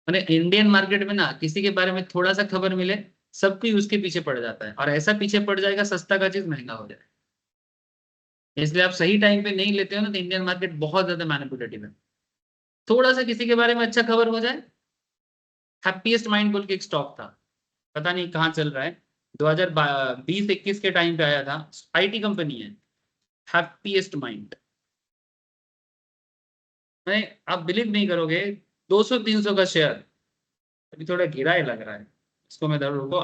मैंने इंडियन मार्केट में ना किसी के बारे में थोड़ा सा खबर मिले, सब कोई उसके पीछे पड़ जाता है, और ऐसा पीछे पड़ जाएगा सस्ता का चीज महंगा हो जाए। इसलिए आप सही टाइम पे नहीं लेते हो ना तो इंडियन मार्केट बहुत ज्यादा मैनिपुलेटिव है। थोड़ा सा किसी के बारे में अच्छा खबर हो जाए, हैप्पीएस्ट माइंड बोल के एक स्टॉक था, पता नहीं कहाँ चल रहा है, 2020-21 के टाइम पे आया था, आईटी कंपनी है, हैप्पीएस्ट माइंड। मैं, आप बिलीव नहीं करोगे, 200-300 का शेयर, अभी थोड़ा गिरा ही लग रहा है, इसको मैं रुको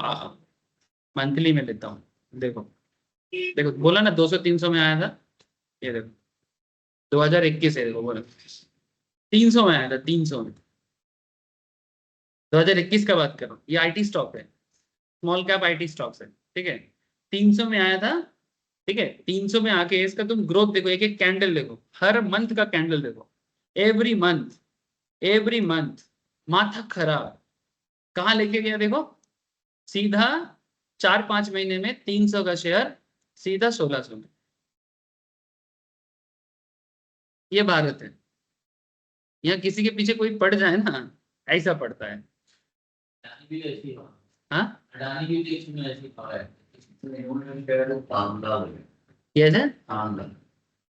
मंथली में लेता हूँ। देखो देखो, बोला ना 200-300 में आया था, ये देखो 2021 है, देखो बोला 300 में आया था, 300 में, 2021 का बात करो। ये आईटी स्टॉक है, स्मॉल कैप आईटी स्टॉक्स है, ठीक है, 300 में आया था। ठीक है, 300 में आके इसका तुम ग्रोथ देखो, एक एक कैंडल देखो, हर मंथ का कैंडल देखो, एवरी मंथ, एवरी मंथ, माथा खराब। कहाँ लेके गया देखो, सीधा 4-5 महीने में 300 का शेयर सीधा 1600 में। ये भारत है, यहाँ किसी के पीछे कोई पड़ जाए ना, ऐसा पड़ता है। हाँ, ये है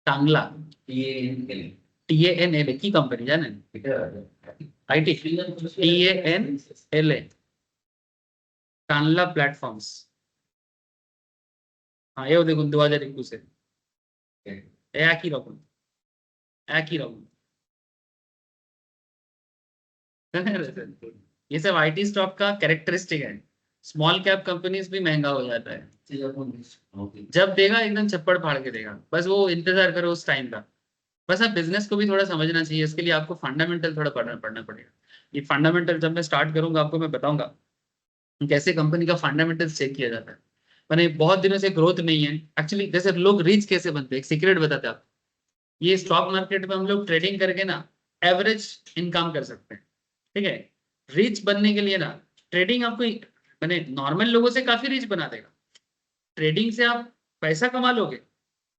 टांगला, TANL की कंपनी जाने, आईटी, TANL, टांगला प्लेटफॉर्म्स। हाँ, ये देखो 2021 है, एक ही रकम, एक ही रकम। ये सब आईटी स्टॉक का कैरेक्टरिस्टिक है। स्मॉल कैप कंपनीज भी महंगा हो जाता है, जब देगा एकदम छप्पड़ फाड़ के देगा, बस वो इंतजार करो उस टाइम का। बस आप बिजनेस को भी थोड़ा समझना चाहिए, इसके लिए आपको फंडामेंटल थोड़ा पढ़ना पड़ेगा। ये फंडामेंटल जब मैं स्टार्ट करूंगा आपको मैं बताऊंगा कैसे कंपनी का फंडामेंटल चेक किया जाता है। मैंने बहुत दिनों से ग्रोथ नहीं है। एक्चुअली जैसे लोग रिच कैसे बनते हैं, एक सीक्रेट बताते हैं आप। ये स्टॉक मार्केट में हम लोग ट्रेडिंग करके ना एवरेज इनकम कर सकते हैं, ठीक है। रिच बनने के लिए ना ट्रेडिंग आपको मैंने नॉर्मल लोगों से काफी रिच बना देगा। ट्रेडिंग से आप पैसा कमा लोगे,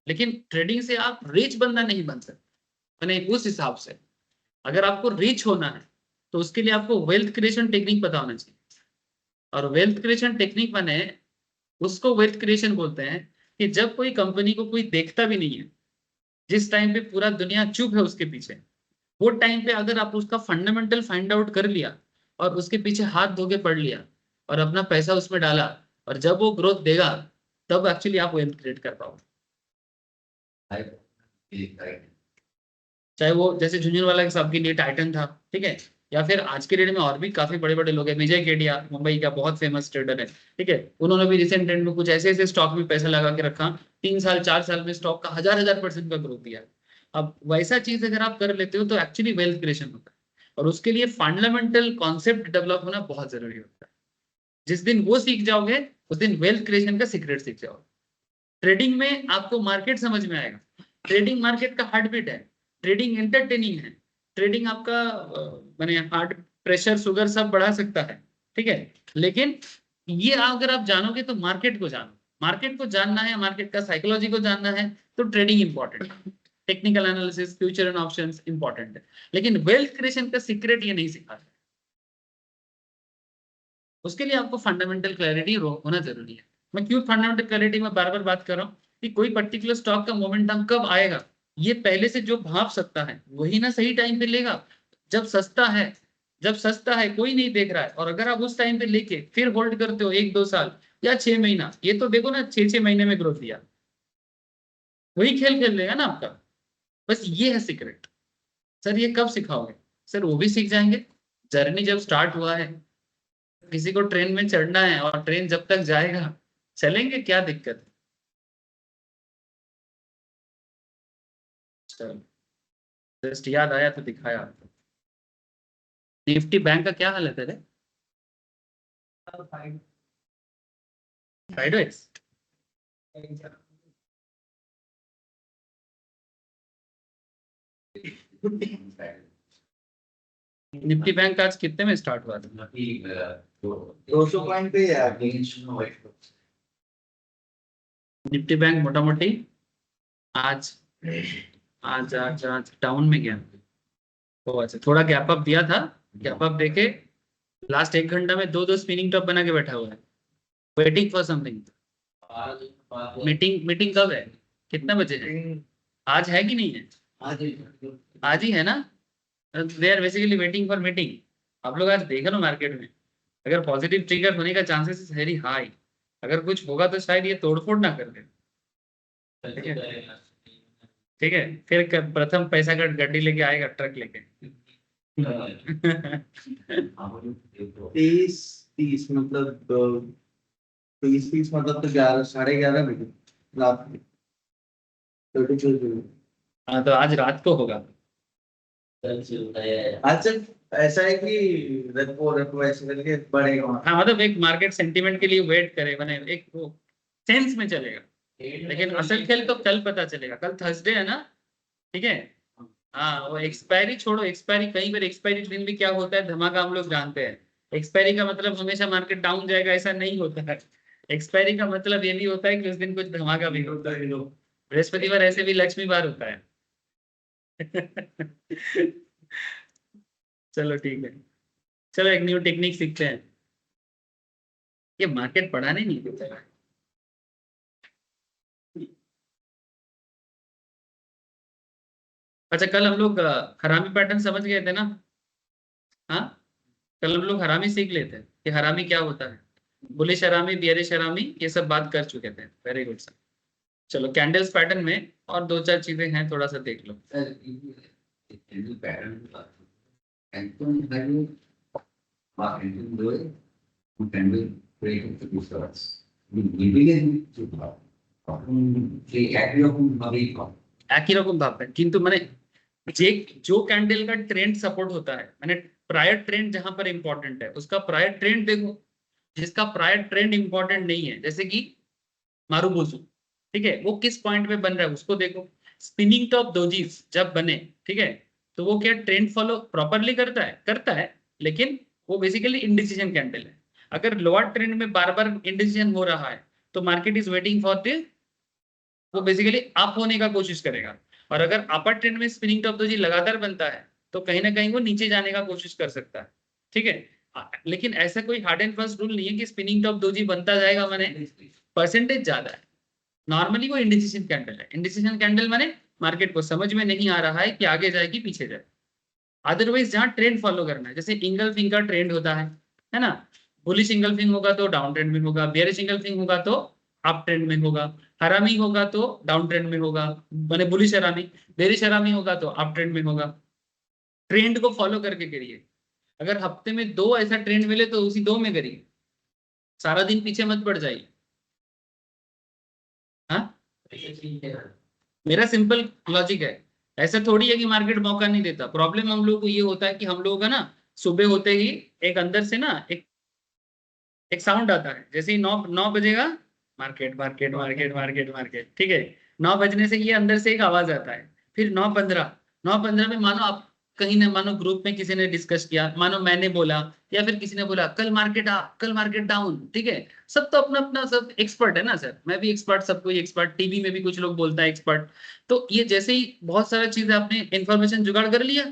लेकिन ट्रेडिंग से आप रिच बंदा नहीं बन सकते। मैंने उस हिसाब से अगर आपको रिच होना है तो उसके लिए आपको वेल्थ क्रिएशन टेक्निक पता होना चाहिए। और वेल्थ क्रिएशन टेक्निक माने उसको वेल्थ क्रिएशन बोलते हैं कि जब कोई कंपनी को कोई देखता भी नहीं है, जिस टाइम पे पूरा दुनिया चुप है उसके पीछे, वो टाइम पे अगर आप उसका फंडामेंटल फाइंड आउट कर लिया और उसके पीछे हाथ धो के पढ़ लिया और अपना पैसा उसमें डाला, और जब वो ग्रोथ देगा तब एक्चुअली आप वेल्थ क्रिएट कर पाओगे। चाहे वो जैसे झुंझुनवाला के साहब के लिए टाइटन था, ठीक है, या फिर आज के डेट में और भी काफी बड़े बड़े लोग हैं। विजय केडिया मुंबई का बहुत फेमस ट्रेडर है, ठीक है, उन्होंने भी रिसेंट टाइम में कुछ ऐसे ऐसे स्टॉक में पैसा लगा के रखा, 3 साल 4 साल में स्टॉक का 1000% का ग्रोथ दिया। अब वैसा चीज अगर आप कर लेते हो तो एक्चुअली वेल्थ क्रिएशन होता है, और उसके लिए फंडामेंटल कॉन्सेप्ट डेवलप होना बहुत जरूरी होता है। जिस दिन वो सीख जाओगे उस दिन वेल्थ क्रिएशन का सीक्रेट सीख जाओगे। ट्रेडिंग में आपको मार्केट समझ में आएगा, ट्रेडिंग मार्केट का हार्ट बीट है, ट्रेडिंग एंटरटेनिंग है, ट्रेडिंग आपका माने हार्ट प्रेशर शुगर सब बढ़ा सकता है, ठीक है। लेकिन ये अगर आप जानोगे तो मार्केट को जानो, मार्केट को जानना है, मार्केट का साइकोलॉजी को जानना है, तो ट्रेडिंग इंपॉर्टेंट है। Technical analysis, future and options important है, लेकिन वेल्थ क्रिएशन का सीक्रेट ये नहीं सिखाता। उसके लिए आपको फंडामेंटल क्लैरिटी होना जरूरी है। मैं क्यों फंडामेंटल क्लैरिटी में बार बार बात कर रहा हूँ कि कोई पर्टिकुलर स्टॉक का मोमेंटम कब आएगा, ये पहले से जो भाप सकता है वही ना सही टाइम पे लेगा। जब सस्ता है, जब सस्ता है कोई नहीं देख रहा है, और अगर आप उस टाइम पे लेके फिर होल्ड करते हो 1-2 साल या 6 महीना, ये तो देखो ना 6-6 महीने में ग्रोथ दिया, वही खेल खेल लेगा ना आपका। बस ये है सीक्रेट। सर ये कब सिखाओगे? सर वो भी सीख जाएंगे, जर्नी जब स्टार्ट हुआ है। किसी को ट्रेन में चढ़ना है और ट्रेन जब तक जाएगा चलेंगे, क्या दिक्कत है। चलो, जस्ट याद आया तो दिखाया आपको। निफ्टी बैंक का क्या हाल है तेरे? साइडवेज। निफ्टी बैंक आज कितने में स्टार्ट हुआ था? 200 पॉइंट पे है। निफ्टी बैंक मोटा मोटी आज आज आज आज डाउन में गया। तो अच्छा थोड़ा गैप अप दिया था, गैप अप देके लास्ट 1 घंटा में 2-2 स्पिनिंग टॉप बना के बैठा हुआ है, waiting for something. Meeting meeting कब है, कितने बजे है? आज है कि नहीं है? आज ही है ना। They are basically waiting for meeting. आप लोग आज देख लो मार्केट में, अगर पॉजिटिव ट्रिगर होने का चांसेस इज वेरी हाई। अगर कुछ होगा तो शायद ये तोड़फोड़ ना कर दे, ठीक है। ठीक है, फिर प्रथम पैसा का गड्डी लेके आएगा, ट्रक लेके। 30 मतलब 30 मतलब तो 11 11:30 बजे रात में 32 हाँ तो आज रात को होगा। अच्छा ऐसा है कि रेपो ऐसे करके बढ़ेगा। हाँ मतलब एक मार्केट सेंटीमेंट के लिए वेट करे, मैंने एक वो सेंस में चलेगा, लेकिन असल खेल तो कल पता चलेगा। कल थर्सडे है ना, ठीक है। हाँ वो एक्सपायरी छोड़ो, एक्सपायरी कई बार एक्सपायरी दिन भी क्या होता है धमाका हम लोग जानते हैं। एक्सपायरी का मतलब हमेशा मार्केट डाउन जाएगा ऐसा नहीं होता है। एक्सपायरी का मतलब ये भी होता है कि उस दिन कुछ धमाका भी होता है। बृहस्पतिवार ऐसे भी लक्ष्मी बार होता है। चलो ठीक है, चलो एक न्यू टेक्निक सीखते हैं। ये मार्केट पढ़ाने नहीं देता है। अच्छा कल हम लोग हरामी पैटर्न समझ गए थे ना? हाँ, कल हम लोग हरामी सीख लेते हैं कि हरामी क्या होता है। बुलिश हरामी, बियरिश हरामी, ये सब बात कर चुके थे। Very good sir. चलो कैंडल्स पैटर्न में और 2-4 चीजें हैं, थोड़ा सा देख लो। একই রকম ভাববেন কিন্তু মানে যে जो कैंडल का ट्रेंड सपोर्ट होता है, मैंने प्रायर ट्रेंड जहां पर इंपॉर्टेंट है उसका प्रायर ट्रेंड देखो। जिसका प्रायर ट्रेंड इंपॉर्टेंट नहीं है, जैसे कि मारुबुजू, ठीक है, वो किस पॉइंट पे बन रहा है उसको देखो। स्पिनिंग टॉप डोजीज जब बने, ठीक है, तो वो क्या ट्रेंड फॉलो प्रॉपरली करता है, लेकिन वो बेसिकली इंडिसीजन कैंडल है। अगर लोअर ट्रेंड में बार बार इंडिसीजन हो रहा है तो market is waiting for the, वो बेसिकली अप होने का कोशिश करेगा। और अगर अपर ट्रेंड में स्पिनिंग टॉप डोजी लगातार बनता है तो कहीं ना कहीं वो नीचे जाने का कोशिश कर सकता है, ठीक है। लेकिन ऐसा कोई हार्ड एंड फास्ट रूल नहीं है कि स्पिनिंग टॉप डोजी बनता जाएगा, माने परसेंटेज ज्यादा है। नॉर्मली वो इंडिसीजन कैंडल है। इंडिसीजन कैंडल माने मार्केट को समझ में नहीं आ रहा है कि आगे जाए कि पीछे जाए। अदरवाइज जहां ट्रेंड फॉलो करना है, जैसे इंगल्फिंग का ट्रेंड होता है ना, बुलिश इंगल्फिंग होगा तो डाउन ट्रेंड में होगा, बेयरिश इंगल्फिंग होगा तो अप ट्रेंड में होगा, हरामी होगा तो डाउन ट्रेंड में होगा, माने बुलिश हरामी, बेयरिश हरामी होगा तो अप ट्रेंड में होगा। ट्रेंड को फॉलो करके करिए। अगर हफ्ते में 2 ऐसा ट्रेंड मिले तो उसी 2 में करिए, सारा दिन पीछे मत पड़ जाइए। हाँ, मेरा सिंपल लॉजिक है। ऐसा थोड़ी है कि मार्केट मौका नहीं देता। प्रॉब्लम हम लोग को ये होता है कि हम लोगों का ना सुबह होते ही एक अंदर से ना एक साउंड आता है, जैसे ही 9 बजेगा, market market market market market, ठीक है। 9 बजने से ये अंदर से एक आवाज आता है। फिर 9:15 में मानो आप कहीं ने, मानो ग्रुप में किसी ने डिस्कस किया, मानो मैंने बोला या फिर किसी ने बोला कल मार्केट अप, कल मार्केट डाउन, ठीक है। सब तो अपना अपना सब एक्सपर्ट है ना सर, मैं भी एक्सपर्ट, सब कोई एक्सपर्ट, टीवी में भी कुछ लोग बोलता है एक्सपर्ट। तो ये जैसे ही बहुत सारा चीज आपने इन्फॉर्मेशन जुगाड़ कर लिया,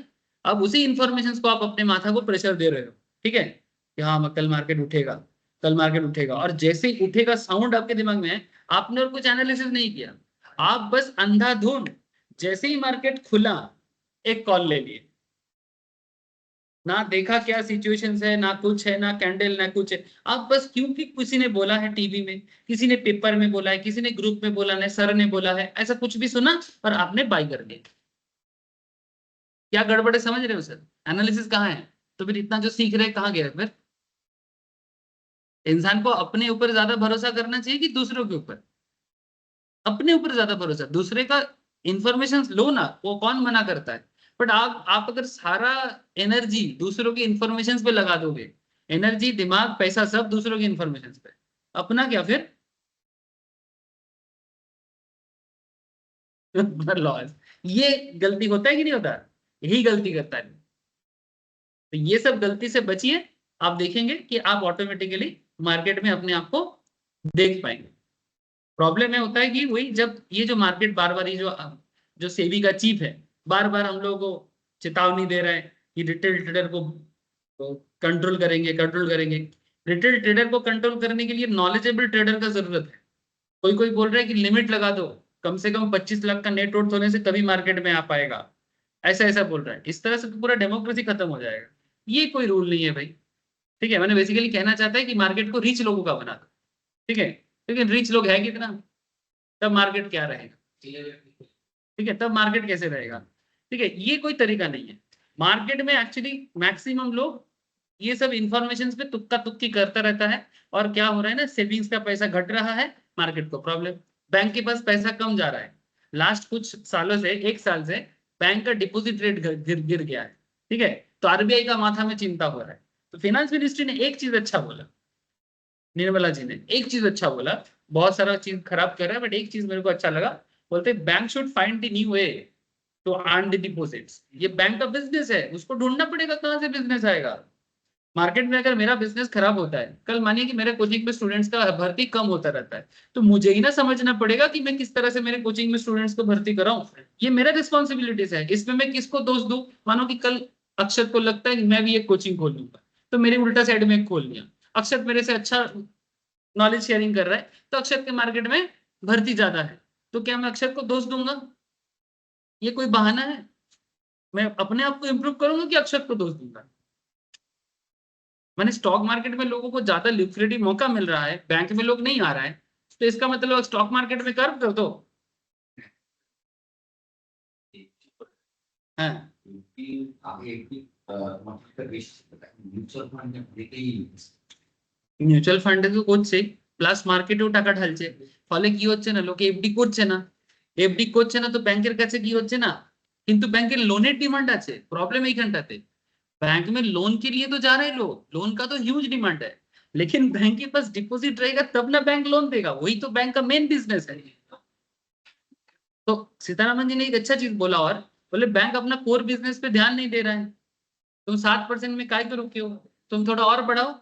अब उसी इन्फॉर्मेशन को आप अपने माथा को प्रेशर दे रहे हो, ठीक है, कि हाँ कल मार्केट उठेगा, कल मार्केट उठेगा। और जैसे ही उठेगा साउंड आपके दिमाग में है, आपने और कुछ एनालिसिस नहीं किया, आप बस अंधाधुंध जैसे ही मार्केट खुला एक कॉल ले लिए, ना देखा क्या सिचुएशन है, ना कुछ है, ना कैंडल, ना कुछ है। आप बस क्योंकि किसी ने बोला है टीवी में, किसी ने पेपर में बोला है, किसी ने ग्रुप में बोला है, सर ने बोला है, ऐसा कुछ भी सुना और आपने बाई कर दिया। क्या गड़बड़ है समझ रहे हो सर? एनालिसिस कहाँ है? तो फिर इतना जो सीख रहे कहाँ गया फिर? इंसान को अपने ऊपर ज्यादा भरोसा करना चाहिए कि दूसरों के ऊपर? अपने ऊपर ज्यादा भरोसा, दूसरे का इंफॉर्मेशन लो ना, वो कौन मना करता है। बट आप अगर सारा एनर्जी दूसरों की इंफॉर्मेशन पे लगा दोगे, एनर्जी दिमाग पैसा सब दूसरों की इंफॉर्मेशन पे, अपना क्या फिर? लॉस। ये गलती होता है कि नहीं होता? यही गलती करता है। तो ये सब गलती से बचिए, आप देखेंगे कि आप ऑटोमेटिकली मार्केट में अपने आप को देख पाएंगे। प्रॉब्लम में होता है कि वही जब ये जो मार्केट बार बार, ये जो सेबी का चीफ है, बार बार हम लोगों को चेतावनी दे रहा है कि रिटेल ट्रेडर को कंट्रोल करेंगे, कंट्रोल करेंगे। रिटेल ट्रेडर को कंट्रोल करने के लिए नॉलेजेबल ट्रेडर का जरूरत है। कोई बोल रहा है कि लिमिट लगा दो, कम से कम 25 लाख का नेट वर्थ होने से तभी मार्केट में आ पाएगा, ऐसा ऐसा बोल रहा है। इस तरह से तो पूरा डेमोक्रेसी खत्म हो जाएगा। ये कोई रूल नहीं है भाई, ठीक है। मैंने बेसिकली कहना चाहता है कि मार्केट को रिच लोगों का बना दो, ठीक है। लेकिन रिच लोग है कितना, तब मार्केट क्या रहेगा, ठीक है, तब मार्केट कैसे रहेगा, ठीक है। ये कोई तरीका नहीं है। मार्केट में एक्चुअली मैक्सिमम लोग ये सब इंफॉर्मेशन पे तुक्का तुक्की करता रहता है। और क्या हो रहा है ना, सेविंग्स का पैसा घट रहा है, मार्केट को प्रॉब्लम, बैंक के पास पैसा कम जा रहा है। लास्ट कुछ सालों से, 1 साल से बैंक का डिपॉजिट रेट गिर गया है, ठीक है। तो आरबीआई का माथा में चिंता हो रहा है। तो फाइनेंस मिनिस्ट्री ने एक चीज अच्छा बोला, निर्मला जी ने एक चीज अच्छा बोला, बहुत सारा चीज खराब कर रहा है, बट एक चीज मेरे को अच्छा लगा। बोलते bank should find the new way to earn the deposits. ये बैंक का बिजनेस है, उसको ढूंढना पड़ेगा कहां से बिजनेस आएगा। मार्केट में अगर मेरा बिजनेस खराब होता है, कल मानिए कि मेरे कोचिंग में स्टूडेंट्स का भर्ती कम होता रहता है, तो मुझे ही ना समझना पड़ेगा कि मैं किस तरह से मेरे कोचिंग में स्टूडेंट्स को भर्ती कराऊं। ये मेरा रिस्पॉन्सिबिलिटीज है, इसमें मैं किसको दोष दूं? मानो कि कल अक्षत को लगता है कि मैं भी एक कोचिंग खोल लूंगा, तो मेरी उल्टा साइड में एक खोल लिया। अक्षत मेरे से अच्छा नॉलेज शेयरिंग कर रहा है, तो अक्षत के मार्केट में भर्ती ज्यादा है, तो क्या मैं अक्षत को दोष दूंगा? ये कोई बहाना है? मैं अपने आप को इंप्रूव करूंगा कि अक्षत को दोष दूंगा? मैंने स्टॉक मार्केट में लोगों को ज्यादा लिक्विडिटी मौका मिल रहा है, बैंक में लोग नहीं आ रहा है, तो इसका मतलब स्टॉक मार्केट में कर्व कर दो। हाँ, म्यूचुअल फंड দেখেই মিউচুয়াল ফান্ডে তো করছে, প্লাস মার্কেটেও টাকা ঢালছে, ফলে কি হচ্ছে না, লোকে এফডি করছে না। এফডি করছে না তো ব্যাংকের কাছে কি হচ্ছে না, কিন্তু ব্যাংকের লোনের ডিমান্ড আছে। प्रॉब्लम এইখানটাতে, बैंक में लोन के लिए तो जा रहे हैं लोग, लोन का तो ह्यूज डिमांड है, लेकिन बैंक के पास डिपॉजिट रहेगा तब ना बैंक लोन देगा, वही तो बैंक का मेन बिजनेस है। तो सीतारामन जी ने एक अच्छा चीज बोला, और बोले बैंक अपना कोर बिजनेस पे ध्यान नहीं दे रहा है, तुम 7% में काय पे रुके हो, तुम थोड़ा और बढ़ाओ।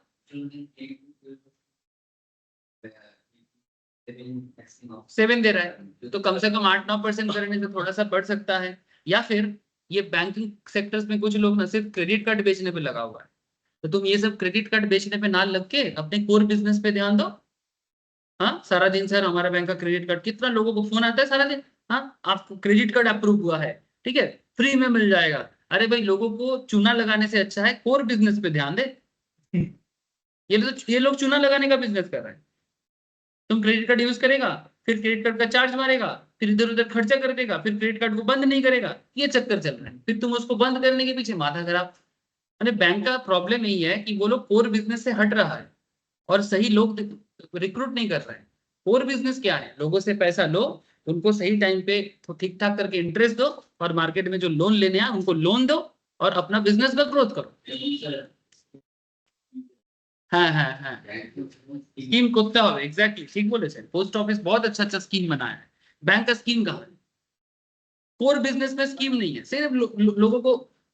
7 दे रहा है तो कम से कम 8-9% करने से थोड़ा सा बढ़ सकता है। या फिर ये बैंकिंग सेक्टर्स में कुछ लोग ना सिर्फ क्रेडिट कार्ड बेचने पे लगा हुआ है, तो तुम ये सब क्रेडिट कार्ड बेचने पे ना लग के अपने कोर बिजनेस पे ध्यान दो। हाँ, सारा दिन सर हमारा बैंक का क्रेडिट कार्ड, कितना लोगों को फोन आता है सारा दिन, हाँ आपको क्रेडिट कार्ड अप्रूव हुआ है, ठीक है, फ्री में मिल जाएगा। अरे भाई, लोगों को चूना लगाने से अच्छा है कोर बिजनेस पे ध्यान दे। ये लोग चूना लगाने का बिजनेस कर रहे हैं। तुम क्रेडिट कार्ड यूज करेगा, फिर क्रेडिट कार्ड का चार्ज मारेगा, फिर इधर उधर खर्चा कर देगा, फिर क्रेडिट कार्ड को बंद नहीं करेगा, ये चक्कर चल रहा है, फिर तुम उसको बंद करने के पीछे माथा खराब। अरे बैंक का प्रॉब्लम यही है कि वो लोग कोर बिजनेस से हट रहा है और सही लोग रिक्रूट नहीं कर रहे हैं। कोर बिजनेस क्या है? लोगों से पैसा लो, उनको सही टाइम पे तो ठीक ठाक करके इंटरेस्ट दो, और मार्केट में जो लोन लेने आए उनको लोन दो, और अपना बिजनेस का ग्रोथ करो। हाँ हाँ हाँ, स्कीम করতে হবে, एग्जैक्टली ठीक बोलेছেন। पोस्ट ऑफिस बहुत अच्छा अच्छा स्कीम बनाया है, बैंक का स्कीम कहाँ है? कोर बिजनेस में स्कीम नहीं है, सिर्फ लोगों को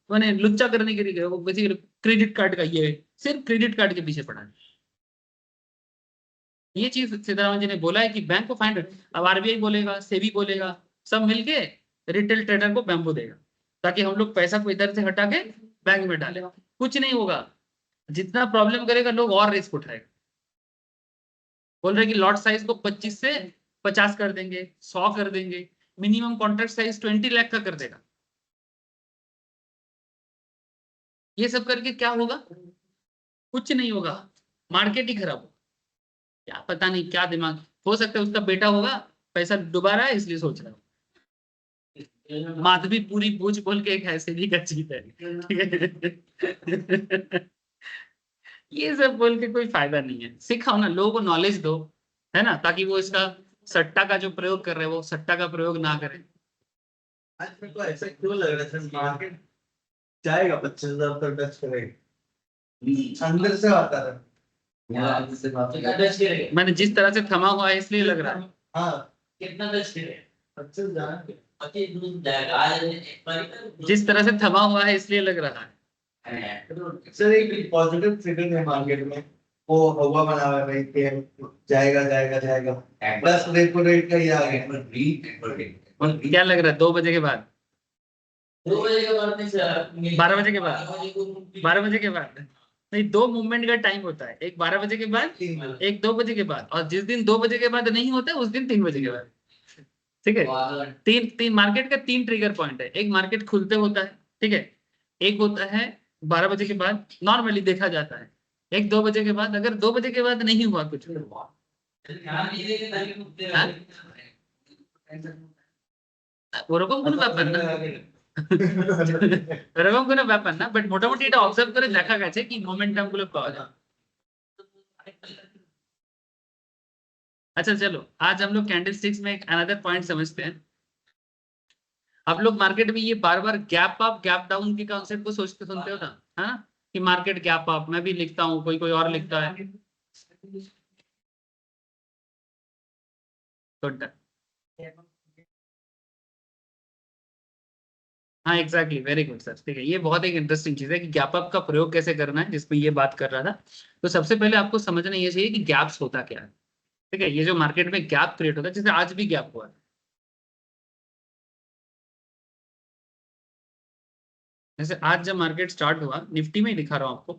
मैंने लुच्चा करने के लिए बेसिकली क्रेडिट कार्ड का, ये सिर्फ क्रेडिट कार्ड के पीछे पड़ा है। ये चीज सीतारामन जी ने बोला है कि बैंक को फाइन, अब आरबीआई बोलेगा, सेबी बोलेगा, सब मिलके रिटेल ट्रेडर को बैम्बू देगा, ताकि हम लोग पैसा को इधर से हटा के बैंक में डाले। कुछ नहीं होगा, जितना प्रॉब्लम करेगा लोग और रिस्क उठाएगा। बोल रहे कि लॉट साइज को 25 से 50 कर देंगे, 100 कर देंगे, मिनिमम कॉन्ट्रैक्ट साइज 20 लाख का कर देगा। ये सब करके क्या होगा? कुछ नहीं होगा, मार्केट ही खराब होगा। क्या पता नहीं क्या दिमाग, हो सकता है उसका बेटा होगा, पैसा डुबा रहा है इसलिए सोच रहा है। माधवी पूरी बूझ बोल के एक ऐसे भी का चीज है, ठीक है। ये सब बोल के कोई फायदा नहीं है, सिखाओ ना, लोगों को नॉलेज दो, है ना, ताकि वो इसका सट्टा का जो प्रयोग कर रहे हैं वो सट्टा का प्रयोग ना करें। आज मेरे को ऐसा क्यों लग रहा है सर, मार्केट जाएगा 25,000 तक टच करेगा, अंदर से आता है। मैंने जिस तरह से थमा हुआ है इसलिए लग रहा है। हाँ, कितना टच करे? 25,000 जिस तरह से थमा हुआ है इसलिए लग रहा है। सर, एक पॉजिटिव फिगर है मार्केट में, वो हवा बना हुआ है कि जाएगा जाएगा जाएगा, बस रेपो रेट का ही आ गया। और क्या लग रहा है 2 बजे के बाद? 2 बजे के बाद नहीं सर, 12 बजे के बाद? 12 बजे के बाद नहीं, 2 मूवमेंट का टाइम होता है, एक 12 बजे के बाद, एक 2 बजे के बाद, और जिस दिन 2 बजे के बाद नहीं होता है उस दिन 3 बजे के बाद, ठीक है। तीन तीन मार्केट का 3 ट्रिगर पॉइंट है, एक मार्केट खुलते होता है, ठीक है, एक होता है 12 बजे के बाद नॉर्मली देखा जाता है, एक 2 बजे के बाद। अगर 2 बजे के बाद नहीं हुआ कुछ, ওরকম কোনো ব্যাপার না, এরকম কোনো ব্যাপার না, বাট মোটামুটি এটা অবজার্ভ করে দেখা গেছে কি মোমেন্টাম গুলো পাওয়া যায়। अच्छा चलो, आज हम लोग कैंडल स्टिक्स में एक अनदर पॉइंट समझते हैं। आप लोग मार्केट में ये बार बार गैप अप गैप डाउन के कॉन्सेप्ट को सोचते सुनते हो ना, है ना, कि मार्केट गैप अप, मैं भी लिखता हूँ, कोई कोई और लिखता है। Good. हाँ एग्जैक्टली, वेरी गुड सर, ठीक है, ये बहुत एक इंटरेस्टिंग चीज है कि गैप अप का प्रयोग कैसे करना है, जिसमें ये बात कर रहा था। तो सबसे पहले आपको समझना ये चाहिए कि गैप्स होता क्या है, ठीक है। ये जो मार्केट में गैप क्रिएट होता है, जैसे आज भी गैप हुआ है, जैसे आज जब मार्केट स्टार्ट हुआ, निफ्टी में ही दिखा रहा हूँ आपको,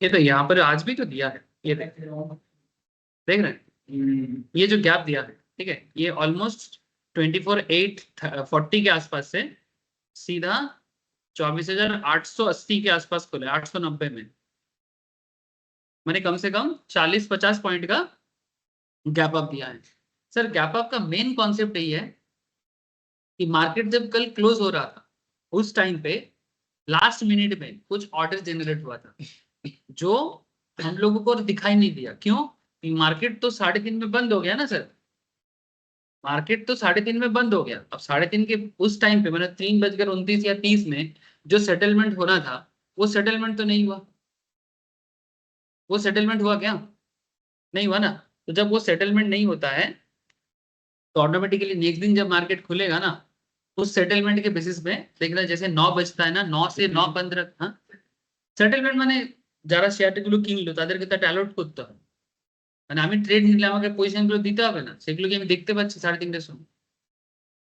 ये तो यहाँ पर आज भी तो दिया है, ये देख रहे हैं, ये जो गैप दिया है, ठीक है, ये ऑलमोस्ट 24,840 के आसपास से सीधा 24,880 के आसपास खुले, 890 में, मैंने कम से कम 40-50 पॉइंट का गैप अप दिया है। सर गैप अप का मेन कॉन्सेप्ट यही है कि मार्केट जब कल क्लोज हो रहा था उस टाइम पे लास्ट मिनट में कुछ ऑर्डर जनरेट हुआ था, जो हम लोगों को दिखाई नहीं दिया। क्यों? मार्केट तो 3:30 में बंद हो गया ना सर, मार्केट तो 3:30 में बंद हो गया। अब 3:30 के उस टाइम पे मैंने 3:29 या 30 में जो सेटलमेंट होना था वो सेटलमेंट तो नहीं हुआ। वो सेटलमेंट हुआ क्या? नहीं हुआ ना। तो जब वो सेटलमेंट नहीं होता है तो ऑटोमेटिकली नेक्स्ट दिन जब मार्केट खुलेगा ना, उस सेटलमेंट के बेसिस पे देखना, जैसे 9 बजता है ना, 9 से 9 15 हाँ সেটেলমেন্ট মানে যারা শেয়ারটা গুলো কিনলো তাদেরকে তো অ্যালার্ট করতে হবে, মানে আমি ট্রেড নিলে আমাকে পজিশন গুলো দিতে হবে না, সেগুলো কি আমি দেখতে পাচ্ছি 3:30টার সময়?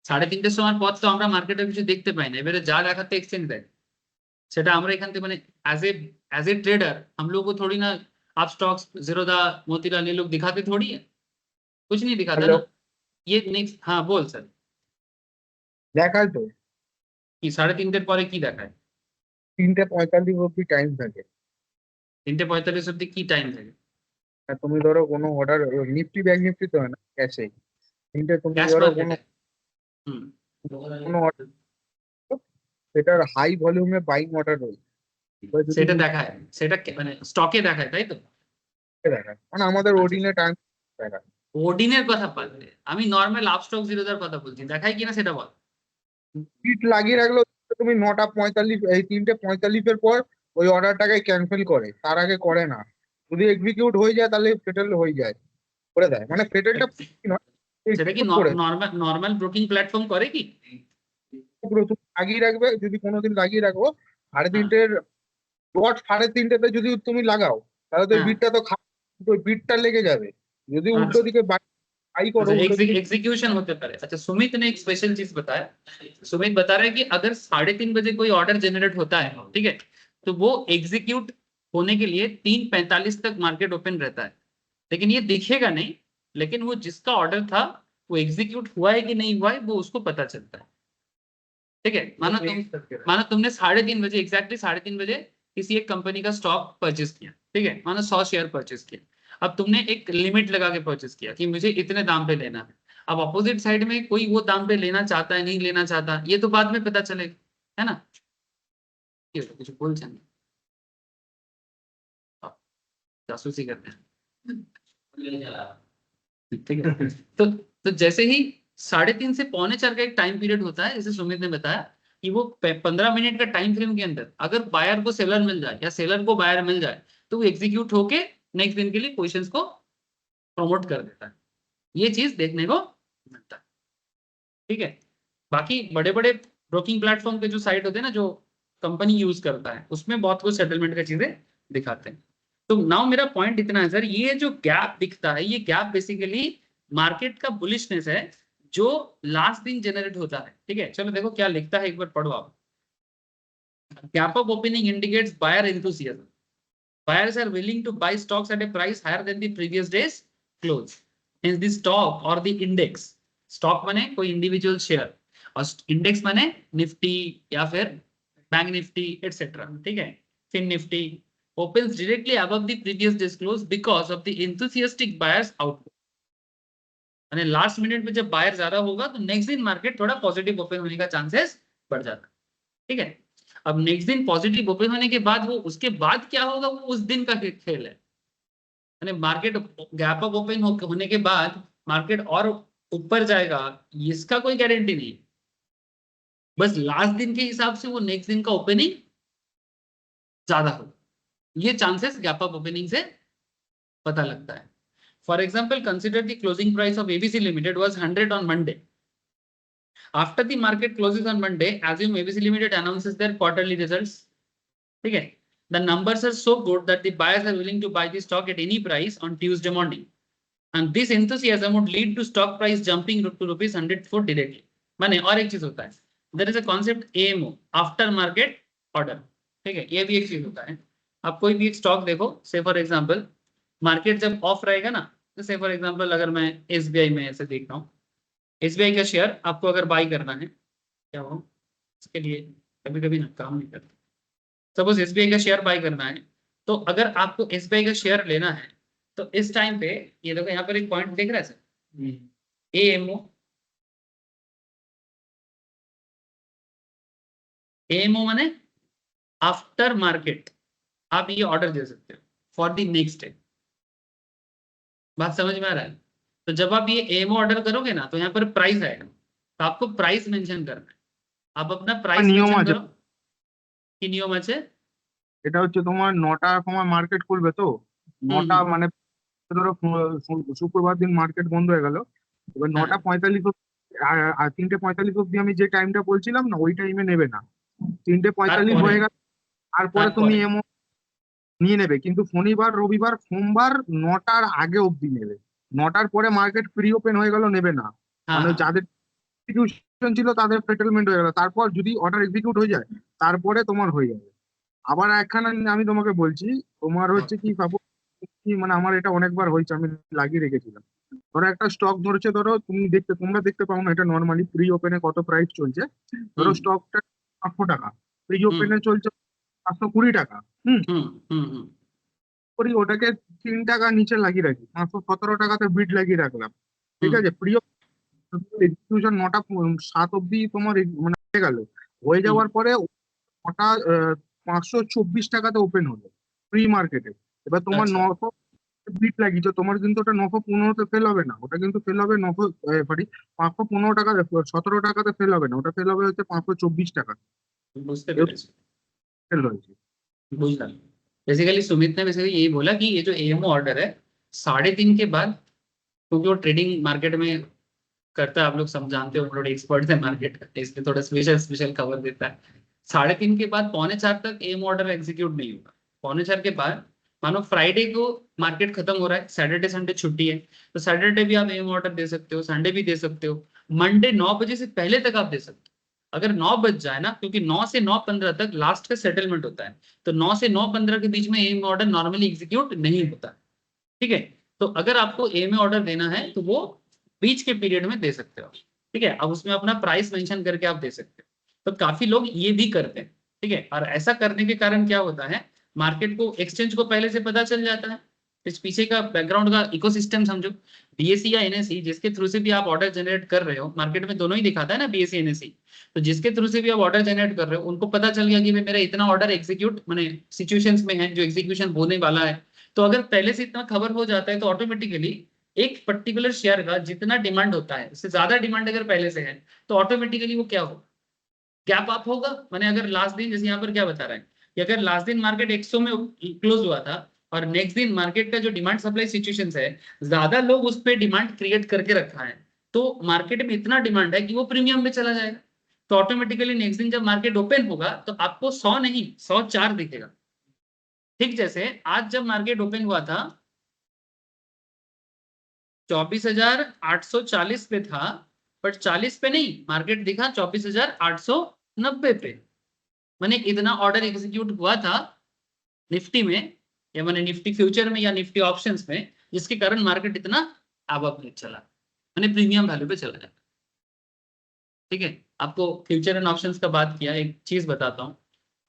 3:30টার সময় পর তো আমরা মার্কেটে কিছু দেখতে পাই না, এবারে যা দেখাতে এক্সচেঞ্জ দেয় সেটা আমরা এখান থেকে মানে एज ए ट्रेडर हम लोग को थोड़ी ना आप स्टॉक्स जीरोधा मोतीलाल ये लोग दिखाते थोड़ी है, कुछ नहीं दिखाता हेलो ना। ये नेक्स्ट हाँ बोल सर, দেখায় তো কি 3:30টার পরে কি দেখায়? 3:45 অব্দি টাইম থাকে। 3:45 অব্দি কি টাইম থাকে? আর তুমি ধরো কোনো অর্ডার নিফটি ব্যাংক নিফটি তো হয় না ক্যাশে, তুমি ক্যাশ ধরো মার্কেটে হুম কোনো order, সেটার হাই ভলিউমে বাইং অর্ডার রয়েছে এবার যদি সেটা দেখায়, সেটা মানে স্টকে দেখায় তাই তো? দেখায় মানে আমাদের অর্ডিনে টাইম দেখায়। ওডিনের কথা বাদ দে, আমি নরমাল আপস্টক জিরোদার কথা বলছি, দেখায় কিনা সেটা বল। সিট লাগিয়ে রাখলেও তুমি 9:45 এই 3:45 পর ওই অর্ডারটাকে ক্যান্সেল করে, তার আগে করে না। যদি এক্সিকিউট হয়ে যায় তাহলে সেটেল হয়ে যায়, করে দেয়। মানে সেটেলটা নয়, সেটা কি execute করে নরমাল ব্রোকিং প্ল্যাটফর্ম করে কি? পুরো তুমি লাগিয়ে রাখবে, যদি কোনোদিন লাগিয়ে রাখো 3:30 ডট 3:30তে যদি তুমি লাগাও তাহলে তো হ্যাঁ। বিটটা তো বিটটা লেগে যাবে। যদি উল্টো দিকে বাই করো উল্টো দিকে एग्जीक्यूशन होते पारे। अच्छा सुमित ने एक स्पेशल चीज बताया, सुमित बता रहे हैं कि अगर 3:30 बजे कोई ऑर्डर जनरेट होता है ठीक है, तो वो एग्जीक्यूट होने के लिए 3:45 तक मार्केट ओपन रहता है, लेकिन ये दिखेगा नहीं, लेकिन वो जिसका ऑर्डर था वो एग्जीक्यूट हुआ है कि नहीं हुआ है वो उसको पता चलता है। ठीक है, मानो तुमने 3:30 बजे एग्जैक्टली 3:30 बजे किसी एक कंपनी का स्टॉक परचेस किया, ठीक है, मानो 100 शेयर परचेस किया। अब तुमने एक लिमिट लगा के परचेस किया कि मुझे इतने दाम पे लेना है। अब अपोजिट साइड में कोई वो दाम पे लेना चाहता है नहीं लेना चाहता, ये तो बाद में पता चलेगा, है ना? कुछ बोल चाहिए जासूसी करते हैं, ठीक है। तो जैसे ही 3:30 से 3:45 का एक टाइम पीरियड होता है, जैसे सुमित ने बताया कि वो 15 मिनट का टाइम फ्रेम के अंदर अगर बायर को सेलर मिल जाए या सेलर को बायर मिल जाए तो वो एग्जीक्यूट होके नेक्स्ट दिन के लिए पोजीशंस को प्रमोट कर देता है। ये चीज देखने को मिलता है, ठीक है। बाकी बड़े बड़े ब्रोकिंग प्लेटफॉर्म के जो साइट होते हैं ना, जो कंपनी यूज करता है, उसमें बहुत कुछ सेटलमेंट का चीजें दिखाते हैं। तो नाउ मेरा पॉइंट इतना है सर, ये जो गैप दिखता है ये गैप बेसिकली मार्केट का बुलिशनेस है जो लास्ट दिन जनरेट होता है, ठीक है। चलो देखो क्या लिखता है, एक बार पढ़ो आप। Gap of opening indicates buyer enthusiasm, buyers are willing to buy stocks at a price higher than the previous day's close, hence the stock or the index, stock माने कोई individual share और index माने Nifty या फिर bank Nifty etcetera, ठीक है, Fin Nifty opens directly above the previous day's close because of the enthusiastic buyers output। यानी last minute में जब बायर ज्यादा होगा तो नेक्स्ट दिन मार्केट थोड़ा पॉजिटिव ओपन होने का चांसेस बढ़ जाता है, ठीक है। अब नेक्स्ट दिन पॉजिटिव ओपन होने के बाद वो उसके बाद क्या होगा वो उस दिन का खेल है, यानी मार्केट गैप अप ओपन होने के बाद मार्केट और ऊपर जाएगा इसका कोई गारंटी नहीं, बस लास्ट दिन के हिसाब से वो नेक्स्ट दिन का ओपनिंग ज्यादा हो, ये चांसेस गैप अप ओपनिंग से पता लगता है। For example consider the closing price of ABC limited was 100 on Monday. After the market closes on Monday, assume ABC Limited announces their quarterly results. Okay, the numbers are so good that the buyers are willing to buy the stock at any price on Tuesday morning, and this enthusiasm would lead to stock price jumping to rupees 104 directly. माने और एक चीज होता है, there is a concept AMO, after market order, ठीक है, ये भी एक चीज होता है। आप कोई भी एक स्टॉक देखो, से फॉर एग्जांपल मार्केट जब ऑफ रहेगा ना, तो से फॉर एग्जांपल अगर मैं SBI में ऐसे देख रहा हूँ, SBI का शेयर आपको अगर बाई करना है, क्या हो इसके लिए कभी कभी ना काम नहीं करता, सपोज SBI का शेयर बाई करना है, तो अगर आपको SBI का शेयर लेना है तो इस टाइम पे ये देखो यहाँ पर एक पॉइंट देख रहा है सर, AMO माने आफ्टर मार्केट आप ये ऑर्डर दे सकते हो फॉर द नेक्स्ट डे। बात समझ में आ रहा है? तो जब आप ये एमओ ऑर्डर करोगे ना तो यहाँ पर प्राइस आएगा, तो आपको प्राइस मेंशन करना है। आप अपना प्राइस নিয়ম मेंशन আছে करो। কি নিয়ম আছে? এটা হচ্ছে তোমার 9টার সময় মার্কেট খুলবে তো হুম 9টা হুম মানে ধরো শুক্রবার দিন মার্কেট বন্ধ হয়ে গেল এবার হ্যাঁ 9:45 আর 3:45 অব্দি আমি যে টাইমটা বলছিলাম না ওই টাইমে নেবে না 3:45 তারপরে হয়ে গেল তারপরে তুমি তারপরে এমন নিয়ে নেবে কিন্তু শনিবার রবিবার সোমবার 9টার আগে অব্দি নেবে 9টার পরে মার্কেট প্রি ওপেন হয়ে গেল নেবে না হ্যাঁ মানে হ্যাঁ যাদের এক্সিকিউশন ছিল তাদের সেটেলমেন্ট হয়ে গেল তারপর যদি অর্ডার এক্সিকিউট হয়ে যায় তারপরে তোমার হয়ে যাবে আবার একখানা আমি তোমাকে বলছি তোমার হচ্ছে কি সাপোজ মানে আমার এটা অনেকবার হয়েছে আমি লাগিয়ে রেখেছিলাম ধরো একটা স্টক ধরছে ধরো তোমরা দেখতে পাও না এটা নর্মালি প্রি ওপেনে কত প্রাইস চলছে ধরো হুম স্টকটা 500 টাকা প্রি হুম ওপেনে চলছে 520 টাকা হুম হুম হুম হুম করি ওটাকে 3 টাকা নিচে লাগিয়ে রাখি 517 টাকাতে বিড লাগিয়ে রাখলাম ঠিক হুম আছে প্রিয় এক্সিকিউশন 9টা 7 অব্দি তোমার মানে হয়ে গেল হয়ে হুম যাওয়ার পরে ওটা 524 টাকাতে ওপেন হলো প্রি মার্কেটে এবার তোমার আচ্ছা 900 বিট লাগিয়েছো তোমার কিন্তু ওটা 915তে ফেল হবে না ওটা কিন্তু ফেল হবে 515 টাকা 17 টাকাতে ফেল হবে না ওটা ফেল হবে হচ্ছে 524 টাকা বুঝতে পেরেছি ফেল হয়েছে बुझला। बेसिकली सुमित ने बेसिकली यही बोला कि ये जो एएमओ ऑर्डर है 3:30 के बाद, क्योंकि वो ट्रेडिंग मार्केट में करता है, आप लोग सब जानते हो, थोड़े एक्सपर्ट है मार्केट का, इसलिए थोड़ा स्पेशल स्पेशल खबर देता है। 3:30 के बाद 3:45 तक एएमओ ऑर्डर एग्जीक्यूट नहीं होगा। 3:45 के बाद मानो फ्राइडे को मार्केट खत्म हो रहा है, सैटरडे संडे छुट्टी है, तो सैटरडे भी आप एएमओ ऑर्डर दे सकते हो, संडे भी दे सकते हो, मंडे 9 बजे से पहले तक आप दे सकते हो। अगर 9 बज जाए ना, क्योंकि 9 से 9:15 तक लास्ट का सेटलमेंट होता है, तो 9 से 9:15 के बीच में एएमओ ऑर्डर नॉर्मली एग्जीक्यूट नहीं होता। ठीक है, तो अगर आपको एएमओ ऑर्डर देना है तो वो बीच के पीरियड में दे सकते हो। ठीक है, अब उसमें अपना प्राइस मेंशन करके आप दे सकते हो। तो काफी लोग ये भी करते हैं। ठीक है, और ऐसा करने के कारण क्या होता है, मार्केट को, एक्सचेंज को पहले से पता चल जाता है। इस पीछे का बैकग्राउंड का इकोसिस्टम समझो। बीएसई या एनएसई जिसके थ्रू से भी आप ऑर्डर जनरेट कर रहे हो, मार्केट में दोनों ही दिखाता है ना, बीएसई एनएसई, तो जिसके थ्रू से भी आप ऑर्डर जनरेट कर रहे हो उनको पता चल गया कि भाई मेरा इतना ऑर्डर एग्जीक्यूट माने सिचुएशंस में है जो एग्जीक्यूशन होने वाला है। तो अगर पहले से इतना खबर हो जाता है तो ऑटोमेटिकली एक पर्टिकुलर शेयर का जितना डिमांड होता है उससे ज्यादा डिमांड अगर पहले से है तो ऑटोमेटिकली वो क्या होगा, गैप अप होगा। माने अगर लास्ट दिन, जैसे यहाँ पर क्या बता रहा है कि अगर लास्ट दिन मार्केट 100 में क्लोज हुआ था और नेक्स्ट दिन मार्केट का जो डिमांड सप्लाई सिचुएशन है, ज्यादा लोग उस पर डिमांड क्रिएट करके रखा है, तो मार्केट में इतना डिमांड है कि वो प्रीमियम में चला जाएगा। तो ऑटोमेटिकली नेक्स्ट दिन जब मार्केट ओपन होगा तो आपको 100 नहीं 104 दिखेगा। ठीक, जैसे आज जब मार्केट ओपन हुआ था 24,840 पे था, बट 40 पे नहीं, मार्केट दिखा 24,890 पे। मैंने इतना ऑर्डर एग्जीक्यूट हुआ था निफ्टी में, या मैंने निफ्टी फ्यूचर में या निफ्टी ऑप्शंस में, जिसके कारण मार्केट इतना अबव चला, मैंने प्रीमियम वैल्यू पे चला जाता। ठीक है, आपको फ्यूचर एंड ऑप्शंस का बात किया, एक चीज बताता हूँ।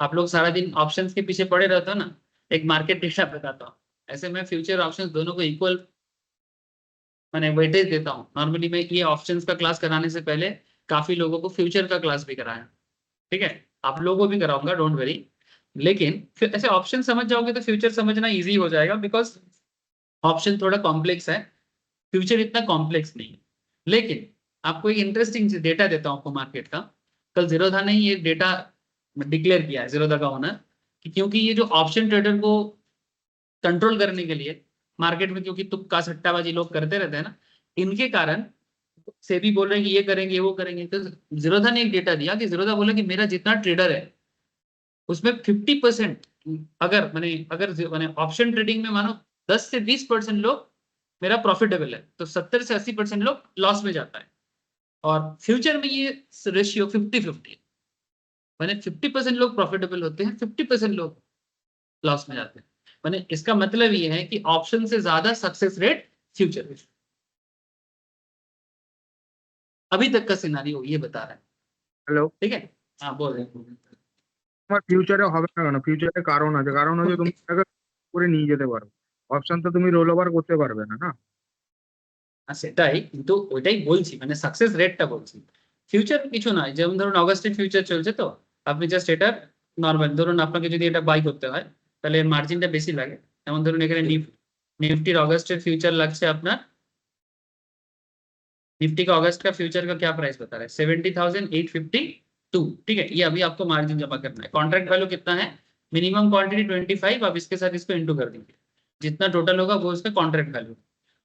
आप लोग सारा दिन ऑप्शंस के पीछे पड़े रहते हो ना, एक मार्केट डेटा बताता हूँ। ऐसे मैं फ्यूचर ऑप्शंस दोनों को इक्वल मैंने वेटेज देता हूँ। नॉर्मली मैं ये ऑप्शंस का क्लास कराने से पहले काफी लोगों को फ्यूचर का क्लास भी कराया। ठीक है, आप लोगों को भी कराऊंगा, डोंट वरी। लेकिन फिर ऐसे ऑप्शन समझ जाओगे तो फ्यूचर समझना इजी हो जाएगा, बिकॉज ऑप्शन थोड़ा कॉम्प्लेक्स है, फ्यूचर इतना कॉम्प्लेक्स नहीं है। लेकिन आपको एक इंटरेस्टिंग डेटा देता हूँ आपको मार्केट का। कल जीरोधा ने ये डेटा डिक्लेयर किया है, जीरोधा का ओनर, कि क्योंकि ये जो ऑप्शन ट्रेडर को कंट्रोल करने के लिए मार्केट में, क्योंकि तुक्का सट्टाबाजी लोग करते रहते हैं ना, इनके कारण सेबी बोल रहे हैं कि ये करेंगे वो करेंगे। तो जीरोधा ने एक डेटा दिया कि जीरोधा बोला कि मेरा जितना ट्रेडर है उसमें 50% अगर मैंने ऑप्शन ट्रेडिंग में मानो 10 से 20% लोग मेरा प्रॉफिटेबल है, तो 70 से 80% लोग लॉस में जाता है। और फ्यूचर में ये रेशियो 50-50 है, मैंने 50% लोग प्रॉफिटेबल होते हैं, 50% लोग लॉस में जाते हैं। मैंने इसका मतलब ये है कि ऑप्शन से ज्यादा सक्सेस रेट फ्यूचर में। अभी तक का सिनारियो ये बता रहा है। হ্যালো ठीक है, हाँ बोल रहे हैं। তোমার ফিউচারে হবে না কেন ফিউচারে কারণ আছে তুমি এটাকে করে নিয়ে যেতে পারো অপশন তো তুমি রোল ওভার করতে পারবে না না সেটাই, কিন্তু ওইটাই বলছি, মানে সাকসেস রেটটা বলছি। ফিউচার কিছু নয়, যেমন ধরুন অগাস্টের ফিউচার চলছে, তো আপনি জাস্ট এটা নর্মাল ধরুন, আপনাকে যদি এটা বাই করতে হয় তাহলে এর মার্জিনটা বেশি লাগে। যেমন ধরুন এখানে নিফটির অগাস্টের ফিউচার লাগছে আপনার निफ्टी का अगस्त का फ्यूचर का क्या प्राइस बता रहा है? 70,852। ठीक है, ये अभी आपको मार्जिन जमा करना है। कॉन्ट्रैक्ट वैल्यू कितना है? मिनिमम क्वांटिटी 25, आप इसके साथ इसको इंटू कर देंगे, जितना टोटल होगा वो उसका कॉन्ट्रैक्ट वैल्यू।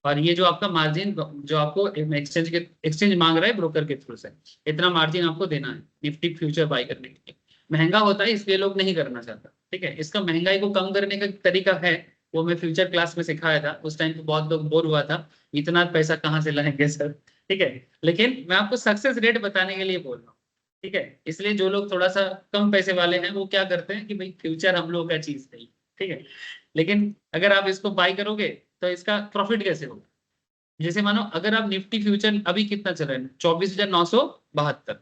और ये जो आपका मार्जिन जो आपको एक्सचेंज मांग रहा है ब्रोकर के थ्रू से, इतना मार्जिन आपको देना है निफ्टी फ्यूचर बाय करने के लिए। महंगा होता है इसलिए लोग नहीं करना चाहता। ठीक है, इसका महंगाई को कम करने का तरीका है, वो मैं फ्यूचर क्लास में सिखाया था। उस टाइम पे बहुत लोग बोर हुआ था, इतना पैसा कहाँ से लाएंगे सर। ठीक है, लेकिन मैं आपको सक्सेस रेट बताने के लिए बोल रहा हूँ। ठीक है, इसलिए जो लोग थोड़ा सा कम पैसे वाले हैं वो क्या करते हैं कि भाई फ्यूचर हम लोगों का चीज नहीं। ठीक है, लेकिन अगर आप इसको बाय करोगे तो इसका प्रॉफिट कैसे होगा? जैसे मानो अगर आप निफ्टी फ्यूचर अभी कितना चल रहा है, 24,972।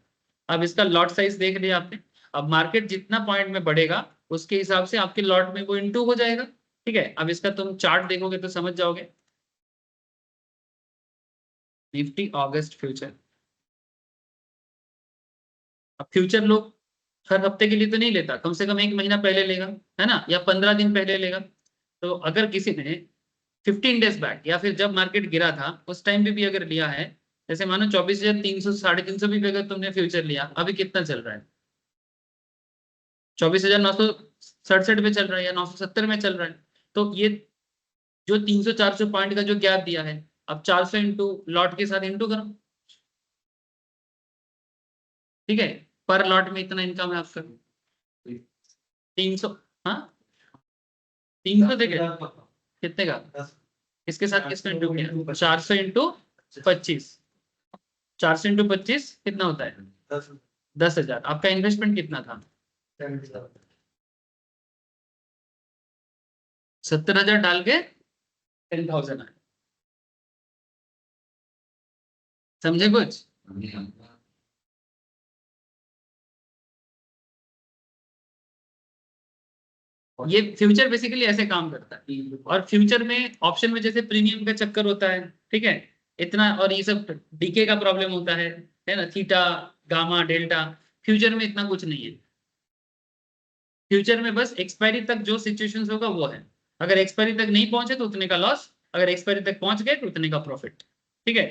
अब इसका लॉट साइज देख लिया आपने। अब मार्केट जितना पॉइंट में बढ़ेगा उसके हिसाब से आपके लॉट में वो इनटू हो जाएगा। ठीक है, अब इसका तुम चार्ट देखोगे तो समझ जाओगे। निफ्टी अगस्त फ्यूचर, अब फ्यूचर लोग हर हफ्ते के लिए तो नहीं लेता, कम से कम एक महीना पहले लेगा, है ना, या 15 दिन पहले लेगा। तो अगर किसी ने 15 डेज बैक या फिर जब मार्केट गिरा था उस टाइम पे भी अगर लिया है, जैसे मानो 24,300 350 भी अगर तुमने फ्यूचर लिया, अभी कितना चल रहा है? 24,967 पे चल रहा है या 970 में चल रहा है। तो ये जो 300-400 पॉइंट का जो गैप दिया है, अब 400 इंटू लॉट के साथ इंटू करो। ठीक है, पर लॉट में इतना इनकम है आपका 300। हाँ, 300 देखे कितने का? इसके साथ किसको इंटू किया? 400 इंटू 25, 400 इंटू 25 कितना होता है? 10,000। आपका इन्वेस्टमेंट कितना था? 70,000 डाल के 10,000 आए। समझे कुछ? ये फ्यूचर बेसिकली ऐसे काम करता है। और फ्यूचर में ऑप्शन में जैसे प्रीमियम का चक्कर होता है, ठीक है, इतना, और ये सब डीके का प्रॉब्लम होता है ना, थीटा गामा डेल्टा। फ्यूचर में इतना कुछ नहीं है। फ्यूचर में बस एक्सपायरी तक जो सिचुएशंस होगा वो है। अगर एक्सपायरी तक नहीं पहुंचे तो उतने का लॉस, अगर एक्सपायरी तक पहुंच गए तो उतने का प्रॉफिट। ठीक है,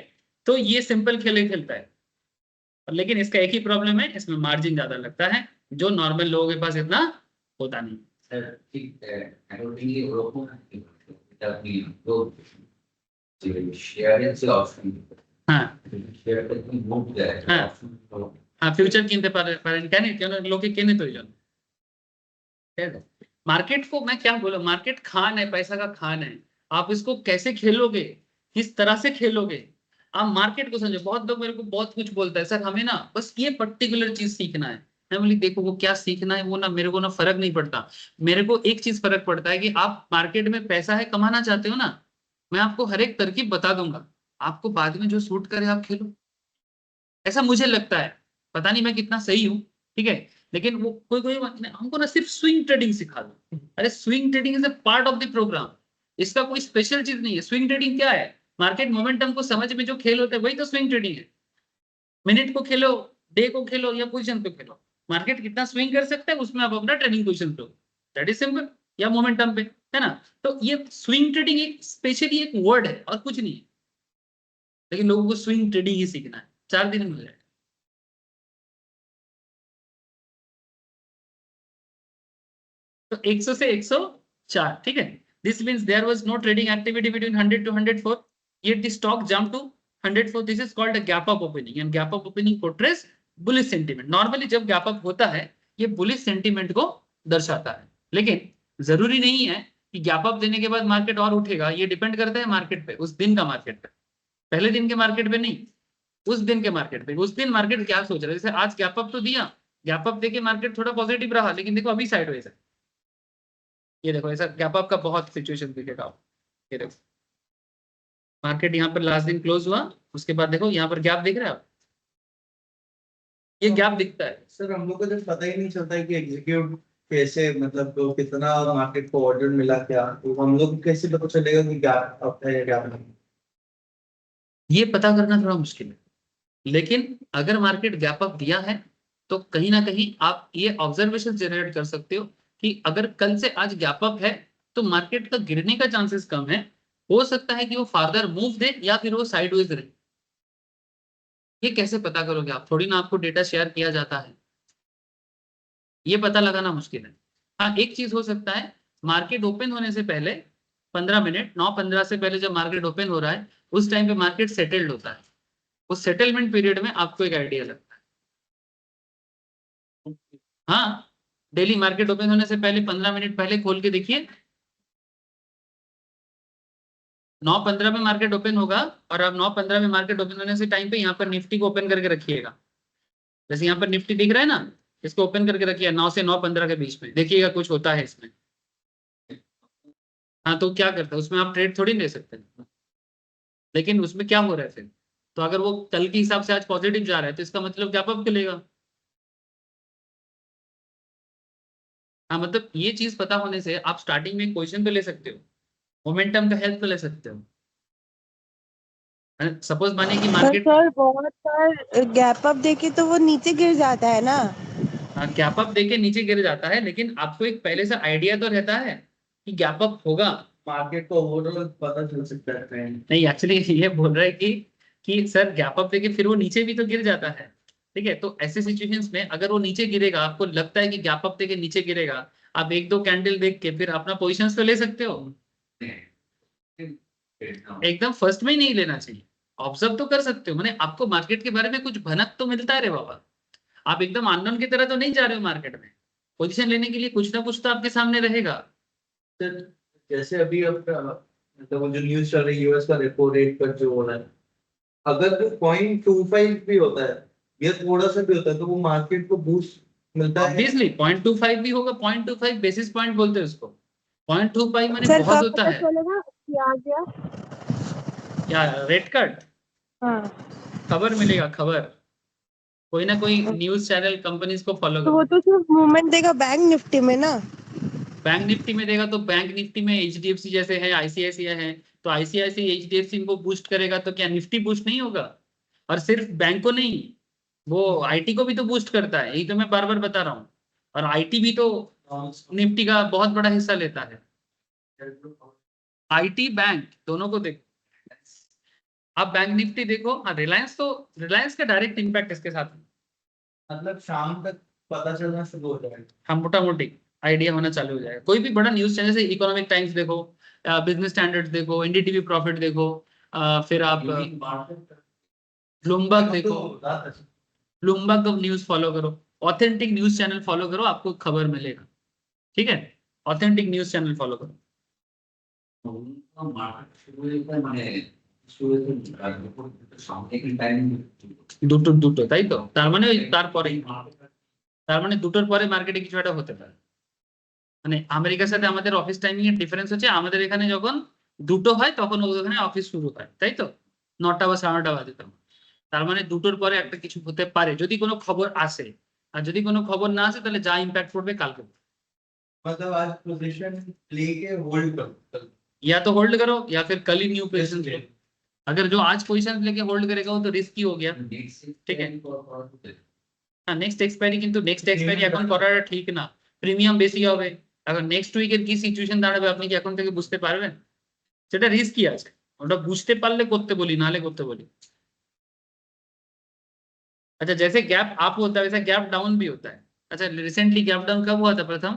तो ये सिंपल खेल खेलता है। लेकिन इसका एक ही प्रॉब्लम है, इसमें मार्जिन ज्यादा लगता है, जो नॉर्मल लोगों के पास इतना होता नहीं। सर ठीक है, ये ओरकम अपनी तो शेयर से ऑप्शन, हाँ शेयर पे मूव जाए हाँ। ऑप्शन तो हाँ, फ्यूचर किनते पारें कहने क्यों लोग कहने तो जान। मार्केट को मैं क्या बोला, मार्केट खान है, पैसा का खान है। आप इसको कैसे खेलोगे, किस तरह से खेलोगे, आप मार्केट को समझो। बहुत लोग मेरे को बहुत कुछ बोलता है, सर हमें ना बस ये पर्टिकुलर चीज सीखना है। मैं बोली देखो वो क्या सीखना है वो ना मेरे को ना फर्क नहीं पड़ता। मेरे को एक चीज फर्क पड़ता है कि आप मार्केट में पैसा है कमाना चाहते हो ना, मैं आपको हर एक तरकीब बता दूंगा, आपको बाद में जो सूट करे आप खेलो। ऐसा मुझे लगता है, पता नहीं मैं कितना सही हूँ। ठीक है, लेकिन वो कोई कोई हमको ना सिर्फ स्विंग ट्रेडिंग सिखा दो। अरे swing trading is a part of the programme, इसका कोई स्पेशल चीज नहीं है। स्विंग ट्रेडिंग क्या है? मार्केट मोमेंटम को समझ में जो खेल होता है वही तो स्विंग ट्रेडिंग है। मिनट को खेलो, डे को खेलो या पोजीशन को खेलो, मार्केट कितना स्विंग कर सकता है उसमें आप अपना trading position low, that is simple. या मोमेंटम पे, है ना। तो ये स्विंग ट्रेडिंग एक स्पेशली एक वर्ड है और कुछ नहीं है, लेकिन लोगों को स्विंग ट्रेडिंग ही सीखना है, 4 दिन में मिल जाएगा। तो 100 से 104, ठीक है। This means there was no trading activity between 100 to 104, yet the stock jumped to 104. This is called a gap up opening, and gap up opening portrays bullish sentiment. Normally जब गैप अप होता है ये bullish sentiment को दर्शाता है, लेकिन जरूरी नहीं है कि गैप अप देने के बाद मार्केट और उठेगा। ये डिपेंड करता है मार्केट पे, उस दिन का मार्केट पे, पहले दिन के मार्केट पे नहीं, उस दिन के मार्केट पे। उस दिन मार्केट क्या सोच रहा है, जैसे आज गैप अप तो दिया, गैप अप देके मार्केट थोड़ा पॉजिटिव रहा, लेकिन देखो अभी साइडवेज है। ये देखो ऐसा गैप अप का बहुत सिचुएशन दिखेगा। ये देखो मार्केट यहाँ पर लास्ट दिन क्लोज हुआ, उसके बाद देखो यहाँ पर गैप दिख रहा है आप, ये गैप दिखता है। सर हम लोग को जब पता ही नहीं चलता है कि एग्जीक्यूट कैसे, मतलब तो कितना मार्केट को ऑर्डर मिला क्या, तो हम लोग को कैसे पता चलेगा कि गैप अप है या गैप नहीं? ये पता करना थोड़ा मुश्किल है, लेकिन अगर मार्केट गैप अप दिया है तो कहीं ना कहीं आप ये ऑब्जर्वेशन जनरेट कर सकते हो कि अगर कल से आज गैप अप है तो मार्केट का गिरने का चांसेस कम है। हो सकता है कि वो फार्दर मूव दे या फिर वो साइडवेज रहे। ये कैसे पता करोगे आप? थोड़ी ना आपको डेटा शेयर किया जाता है, ये पता लगाना मुश्किल है। हाँ, एक चीज हो सकता है, मार्केट ओपन होने से पहले 15 मिनट, 9:15 से पहले जब मार्केट ओपन हो रहा है उस टाइम पे मार्केट सेटल्ड होता है। उस सेटलमेंट पीरियड में आपको एक आइडिया लगता है। हाँ, डेली मार्केट ओपन होने से पहले 15 मिनट पहले खोल के देखिए, 9:15 में मार्केट ओपन होगा और अब 9:15 में मार्केट ओपन होने से टाइम पे यहाँ पर निफ्टी को ओपन करके रखिएगा। जैसे यहाँ पर निफ्टी दिख रहा है ना, इसको ओपन करके रखिए 9 से 9:15 के बीच में, देखिएगा कुछ होता है इसमें। हाँ, तो क्या करते हैं उसमें, आप ट्रेड थोड़ी ले सकते हैं, लेकिन उसमें क्या हो रहा है फिर, तो अगर वो कल के हिसाब से आज पॉजिटिव जा रहा है तो इसका मतलब गैप अप खुलेगा। हाँ, मतलब ये चीज पता होने से आप स्टार्टिंग में क्वेश्चन तो ले सकते हो, मोमेंटम का हेल्प तो ले सकते हो। सपोज माने कि पर मार्केट, सर बहुत बार गैप अप देके तो वो नीचे गिर जाता है ना। गैप अप देके नीचे गिर जाता है, लेकिन आपको एक पहले से आइडिया तो रहता है कि गैप अप होगा। मार्केट को ओवरऑल पता चल सकता है ट्रेंड। नहीं, एक्चुअली ये बोल रहा है कि सर गैप अप देके फिर वो नीचे भी तो गिर जाता है। ठीक है, तो ऐसे सिचुएशंस में अगर वो नीचे गिरेगा, आपको लगता है कि गैप अप देके नीचे गिरेगा, आप एक दो कैंडल देख के फिर अपना पोजीशंस तो ले सकते हो। एकदम फर्स्ट में ही नहीं लेना चाहिए, ऑब्जर्व तो कर सकते हो, माने आपको मार्केट के बारे में कुछ भनक तो मिलता है रे बाबा। आप एकदम अननोन की तरह तो नहीं जा रहे हो मार्केट में, पोजीशन लेने के लिए कुछ ना कुछ तो आपके सामने रहेगा। सर जैसे अभी आपका मतलब जो न्यूज चल रही है यूएस का रेपो रेट कट जो हो रहा है, अगर 0.25 भी होता है या थोड़ा सा भी होता है तो वो मार्केट को बूस्ट मिलता है। ऑब्वियसली 0.25 भी होगा, 0.25 बेसिस पॉइंट बोलते हैं उसको, 0.25 माने सर बहुत कब होता पता है। चलेगा कि आ गया? क्या रेट कट? हाँ, खबर मिलेगा, खबर, कोई ना कोई न्यूज चैनल कंपनीज को फॉलो तो वो करो। तो सिर्फ मूवमेंट देगा बैंक निफ्टी में ना। बैंक निफ्टी में देगा तो बैंक निफ्टी में एचडीएफसी जैसे है, आईसीआईसीआई है, तो आईसीआईसीआई एचडीएफसी को बूस्ट करेगा तो क्या निफ्टी बूस्ट नहीं होगा? और सिर्फ बैंक को नहीं, वो आईटी को भी तो बूस्ट करता है, यही तो मैं बार बार बता रहा हूँ। और आईटी भी तो निफ्टी का बहुत बड़ा हिस्सा लेता है। आईटी बैंक दोनों को देखो, आप बैंक निफ्टी देखो। हाँ, रिलायंस तो, रिलायंस का डायरेक्ट इम्पैक्ट इसके साथ है। मतलब शाम तक पता चलना शुरू हो जाएगा। हम मोटा मोटी आइडिया होना चालू हो जाएगा। कोई भी बड़ा न्यूज चैनल जैसे इकोनॉमिक टाइम्स देखो, बिजनेस स्टैंडर्ड देखो, एनडीटीवी प्रॉफिट देखो, फिर आप ब्लूमबर्ग देखो, ब्लूमबर्ग न्यूज फॉलो करो, ऑथेंटिक न्यूज चैनल फॉलो करो, आपको खबर मिलेगा। ठीक है, ऑथेंटिक न्यूज चैनल फॉलो करो। দুটো তাই তো, তার মানে ওই দুটোর পরে মার্কেটে কিছু একটা হতে পারে। মানে আমেরিকার সাথে আমাদের অফিস টাইমিং এর ডিফারেন্স হচ্ছে, আমাদের এখানে যখন দুটো হয় তখন ওখানে অফিস শুরু হয়, তাই তো 9টা বা 9:30 বাজে তখন। তার মানে দুটোর পরে একটা কিছু হতে পারে যদি কোনো খবর আসে, আর যদি কোনো খবর না আসে তাহলে যা ইম্প্যাক্ট পড়বে কালকে। मतलब आज पोजीशन लेके होल्ड करो, या तो होल्ड करो या फिर कल ही न्यू पोजीशन लो। अगर जो आज पोजीशन लेके होल्ड करेगा वो तो रिस्की हो गया। ठीक है, হ্যাঁ, নেক্সট এক্সপায়ারি, কিন্তু নেক্সট এক্সপায়ারি এখন করাটা ঠিক না, প্রিমিয়াম বেশি হবে। এখন নেক্সট উইকের কি সিচুয়েশন দাঁড়াবে আপনি কি এখন থেকে বুঝতে পারবেন? সেটা রিস্কি আছে, ওটা বুঝতে পারলে করতে বলি, নাহলে করতে বলি। अच्छा, जैसे गैप अप होता है वैसा गैप डाउन भी होता है। अच्छा, रिसेंटली गैप डाउन कब हुआ था प्रथम?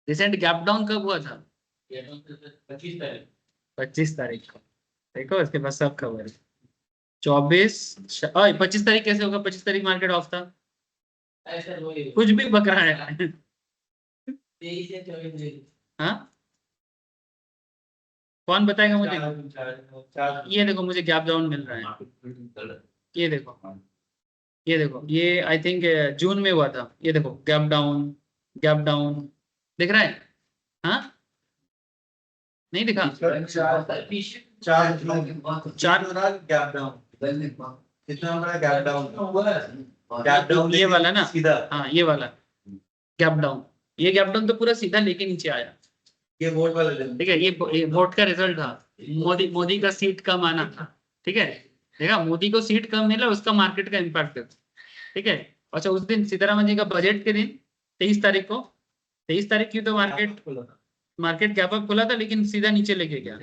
रिसेंट गैप डाउन कब हुआ था? 25 तारीख को। देखो इसके पास सब खबर है। 25 तारीख कैसे होगा? 25 तारीख मार्केट ऑफ था। कुछ भी बक रहा है। हाँ, कौन बताएगा मुझे? ये देखो मुझे गैप डाउन मिल रहा है, ये देखो, ये देखो, ये आई थिंक जून में हुआ था। ये देखो गैप डाउन, गैप डाउन दिख रहा है? हाँ, नहीं दिखा? चार गैप डाउन, कितना बड़ा गैप डाउन, गैप डाउन ये वाला ना, सीधा। हाँ ये वाला गैप डाउन, ये गैप डाउन तो पूरा सीधा लेके नीचे आया। ये वोट वाला दिन। ठीक है, ये वोट का रिजल्ट था, मोदी का सीट कम आना था। ठीक है, देखा, मोदी को सीट कम मिला, उसका मार्केट का इम्पैक्ट है। ठीक है, अच्छा उस दिन सीतारामन जी का बजट के दिन 23 तारीख को, 23 तारीख की तो मार्केट गैप अप खुला था लेकिन सीधा नीचे लेके गया।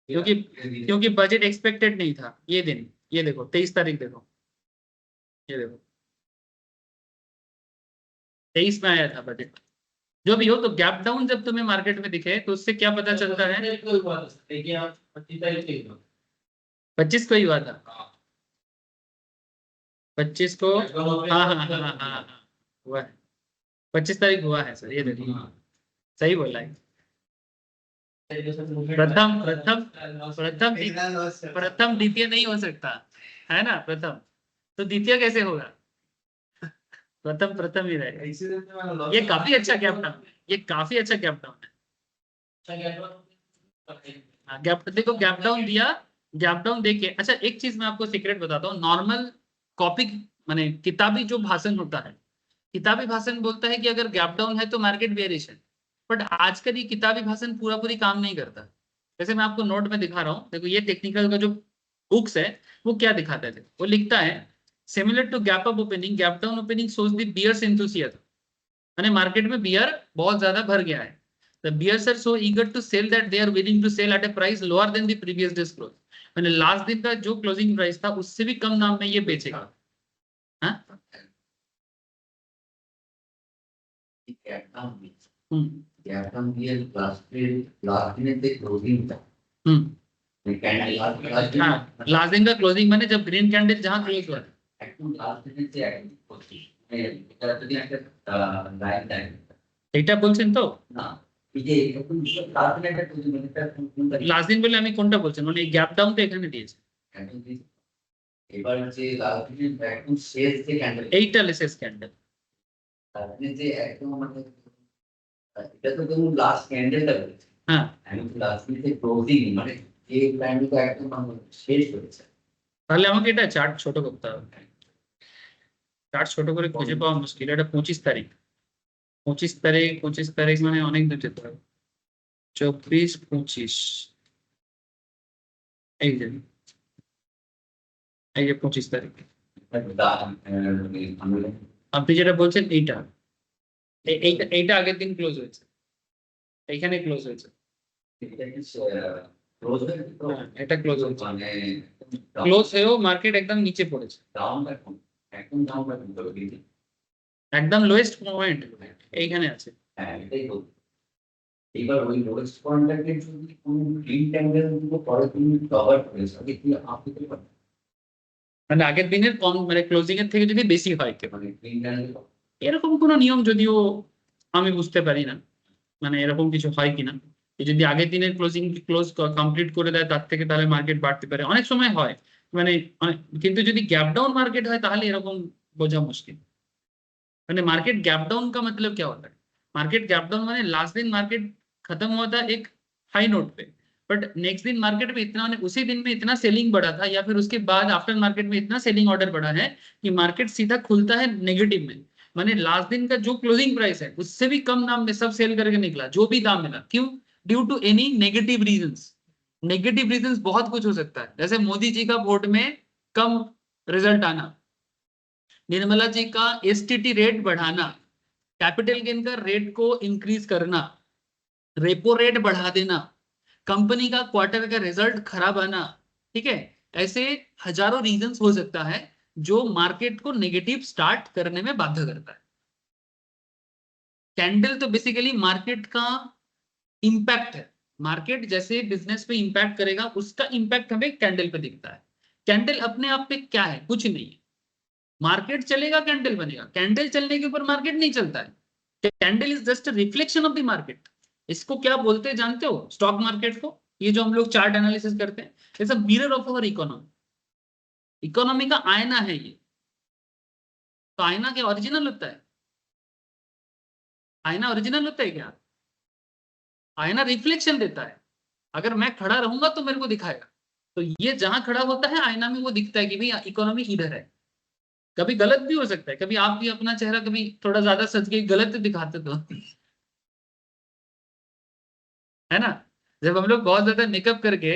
क्योंकि बजट एक्सपेक्टेड नहीं था ये दिन। ये देखो 23 तारीख देखो, ये देखो 23 में आया था बजट। जो भी हो, तो गैप डाउन जब तुम्हें मार्केट में दिखे तो उससे क्या पता चलता है? 25 को ही हुआ था, 25 को। हाँ हुआ है, 25 तारीख हुआ है सर, ये देखो सही बोला है। प्रथम प्रथम प्रथम प्रथम द्वितीय नहीं हो सकता है ना, प्रथम तो द्वितीय कैसे होगा? प्रथम प्रथम ही रहेगा। ये काफी अच्छा गैप डाउन है, ये काफी अच्छा गैप डाउन है। गैप देखो, गैप डाउन दिया, गैप डाउन देके। अच्छा एक चीज मैं आपको सीक्रेट बताता हूँ, नॉर्मल कॉपी माने किताबी जो भाषण होता है, किताबी भाषण बोलता है कि अगर गैप डाउन है तो मार्केट बेयरिश है, बट आजकल ये किताबी भाषण पूरा पूरी काम नहीं करता। जैसे मैं आपको नोट में दिखा रहा हूँ, देखो ये टेक्निकल का जो बुक्स है वो क्या दिखाते थे, वो लिखता है similar to gap up opening, gap down opening shows the bears enthusiasm, माने मार्केट में बियर बहुत ज्यादा भर गया है। The bears are so eager to sell that they are willing to sell at a price lower than the previous day's close. मैंने last दिन का जो क्लोजिंग प्राइस था उससे भी कम दाम में ये बेचेगा। हाँ? लास्ट दिन का क्लोजिंग मैंने जब ग्रीन कैंडल जहां क्लोज हुआ এটা বলছেন তো লাস্ট দিন বলে আমি কোনটা বলছেন, মানে গ্যাপ ডাউন তো এখানে দিয়েছে, এবার যে লাস্ট দিন একদম শেষ যে ক্যান্ডেল, এইটা শেষ ক্যান্ডেল, আপনি যে একদম মানে এটা তো তুমি লাস্ট ক্যান্ডেলটা বলছেন। হ্যাঁ আমি তো লাস্ট দিনে ক্লোজিং মানে এই ক্যান্ডেলটা একদম মানে শেষ হয়েছে। তাহলে আমাকে এটা চার্ট ছোট করতে হবে, চার্ট ছোট করে খুঁজে পাওয়া মুশকিল। এটা 25 তারিখ, 25 তারিখ মানে অনেক দূর যেতে হবে। 24 25 এই যে 25 তারিখ আপনি যেটা বলছেন এইটা, এইটা আগের দিন ক্লোজ হয়েছে, এইখানে ক্লোজ হয়েছে, এটা ক্লোজ হয়েছে, মানে ক্লোজ হয়েও মার্কেট একদম নিচে পড়েছে, একদম ডাউন একদম লোয়েস্ট পয়েন্ট এইখানে আছে। হ্যাঁ এটাই তো। এবার ওই লোয়েস্ট পয়েন্টটাকে যদি কোনো গ্রিন ক্যান্ডেল গুলো পরে তুমি কভার করে তাহলে কি আপনি কি পাবেন? মানে আগের দিনের কম মানে ক্লোজিং এর থেকে যদি বেশি হয় কেউ, মানে গ্রিন ক্যান্ডেল এরকম কোনো নিয়ম যদিও আমি বুঝতে পারি না, মানে এরকম কিছু হয় কিনা। যদি আগের দিনের ক্লোজিং ক্লোজ কমপ্লিট করে দেয় তার থেকে তাহলে মার্কেট বাড়তে পারে, অনেক সময় হয় মানে কিন্তু যদি গ্যাপ डाउन मार्केट है তাহলে এরকম বোঝা মুশকিল। मैंने मार्केट गैप डाउन का मतलब क्या होता है? मार्केट गैप डाउन माने लास्ट दिन मार्केट खत्म हुआ था एक हाई नोट पे, बट नेक्स्ट दिन मार्केट में इतना उसी दिन में इतना सेलिंग बढ़ा था या फिर उसके बाद आफ्टर मार्केट में इतना सेलिंग ऑर्डर बढ़ा है कि मार्केट सीधा खुलता है नेगेटिव में। माने लास्ट दिन का जो क्लोजिंग प्राइस है उससे भी कम दाम में सब सेल करके निकला, जो भी दाम मिला। क्यों? Due to any negative reasons. Negative reasons बहुत कुछ हो सकता है, जैसे मोदी जी का वोट में कम रिजल्ट आना, निर्मला जी का एसटीटी रेट बढ़ाना, कैपिटल गेन का रेट को इंक्रीज करना, रेपो रेट बढ़ा देना, कंपनी का क्वार्टर का रिजल्ट खराब आना, ठीक है। ऐसे हजारों रीजंस हो सकता है जो मार्केट को नेगेटिव स्टार्ट करने में बाध्य करता है। कैंडल तो बेसिकली मार्केट का इंपैक्ट है, मार्केट जैसे बिजनेस पे इंपैक्ट करेगा उसका इंपैक्ट हमें कैंडल पे दिखता है। कैंडल अपने आप में क्या है? कुछ नहीं है। मार्केट चलेगा कैंडल बनेगा, कैंडल चलने के ऊपर मार्केट नहीं चलता है। Candle is just a reflection of the market. इसको क्या बोलते हैं जानते हो? स्टॉक मार्केट को, ये जो हम लोग चार्ट एनालिसिस करते हैं, it's a mirror of our economy. Economy का आईना है ये। तो आईना क्या ओरिजिनल होता है? आईना ओरिजिनल होता है क्या? आईना रिफ्लेक्शन देता है। अगर मैं खड़ा रहूंगा तो मेरे को दिखाएगा, तो ये जहां खड़ा होता है आईना में वो दिखता है कि भाई इकोनॉमी इधर है। कभी गलत भी हो सकता है, कभी आप भी अपना चेहरा कभी थोड़ा ज्यादा सज के गलत दिखाते तो है ना। जब हम लोग बहुत ज्यादा मेकअप करके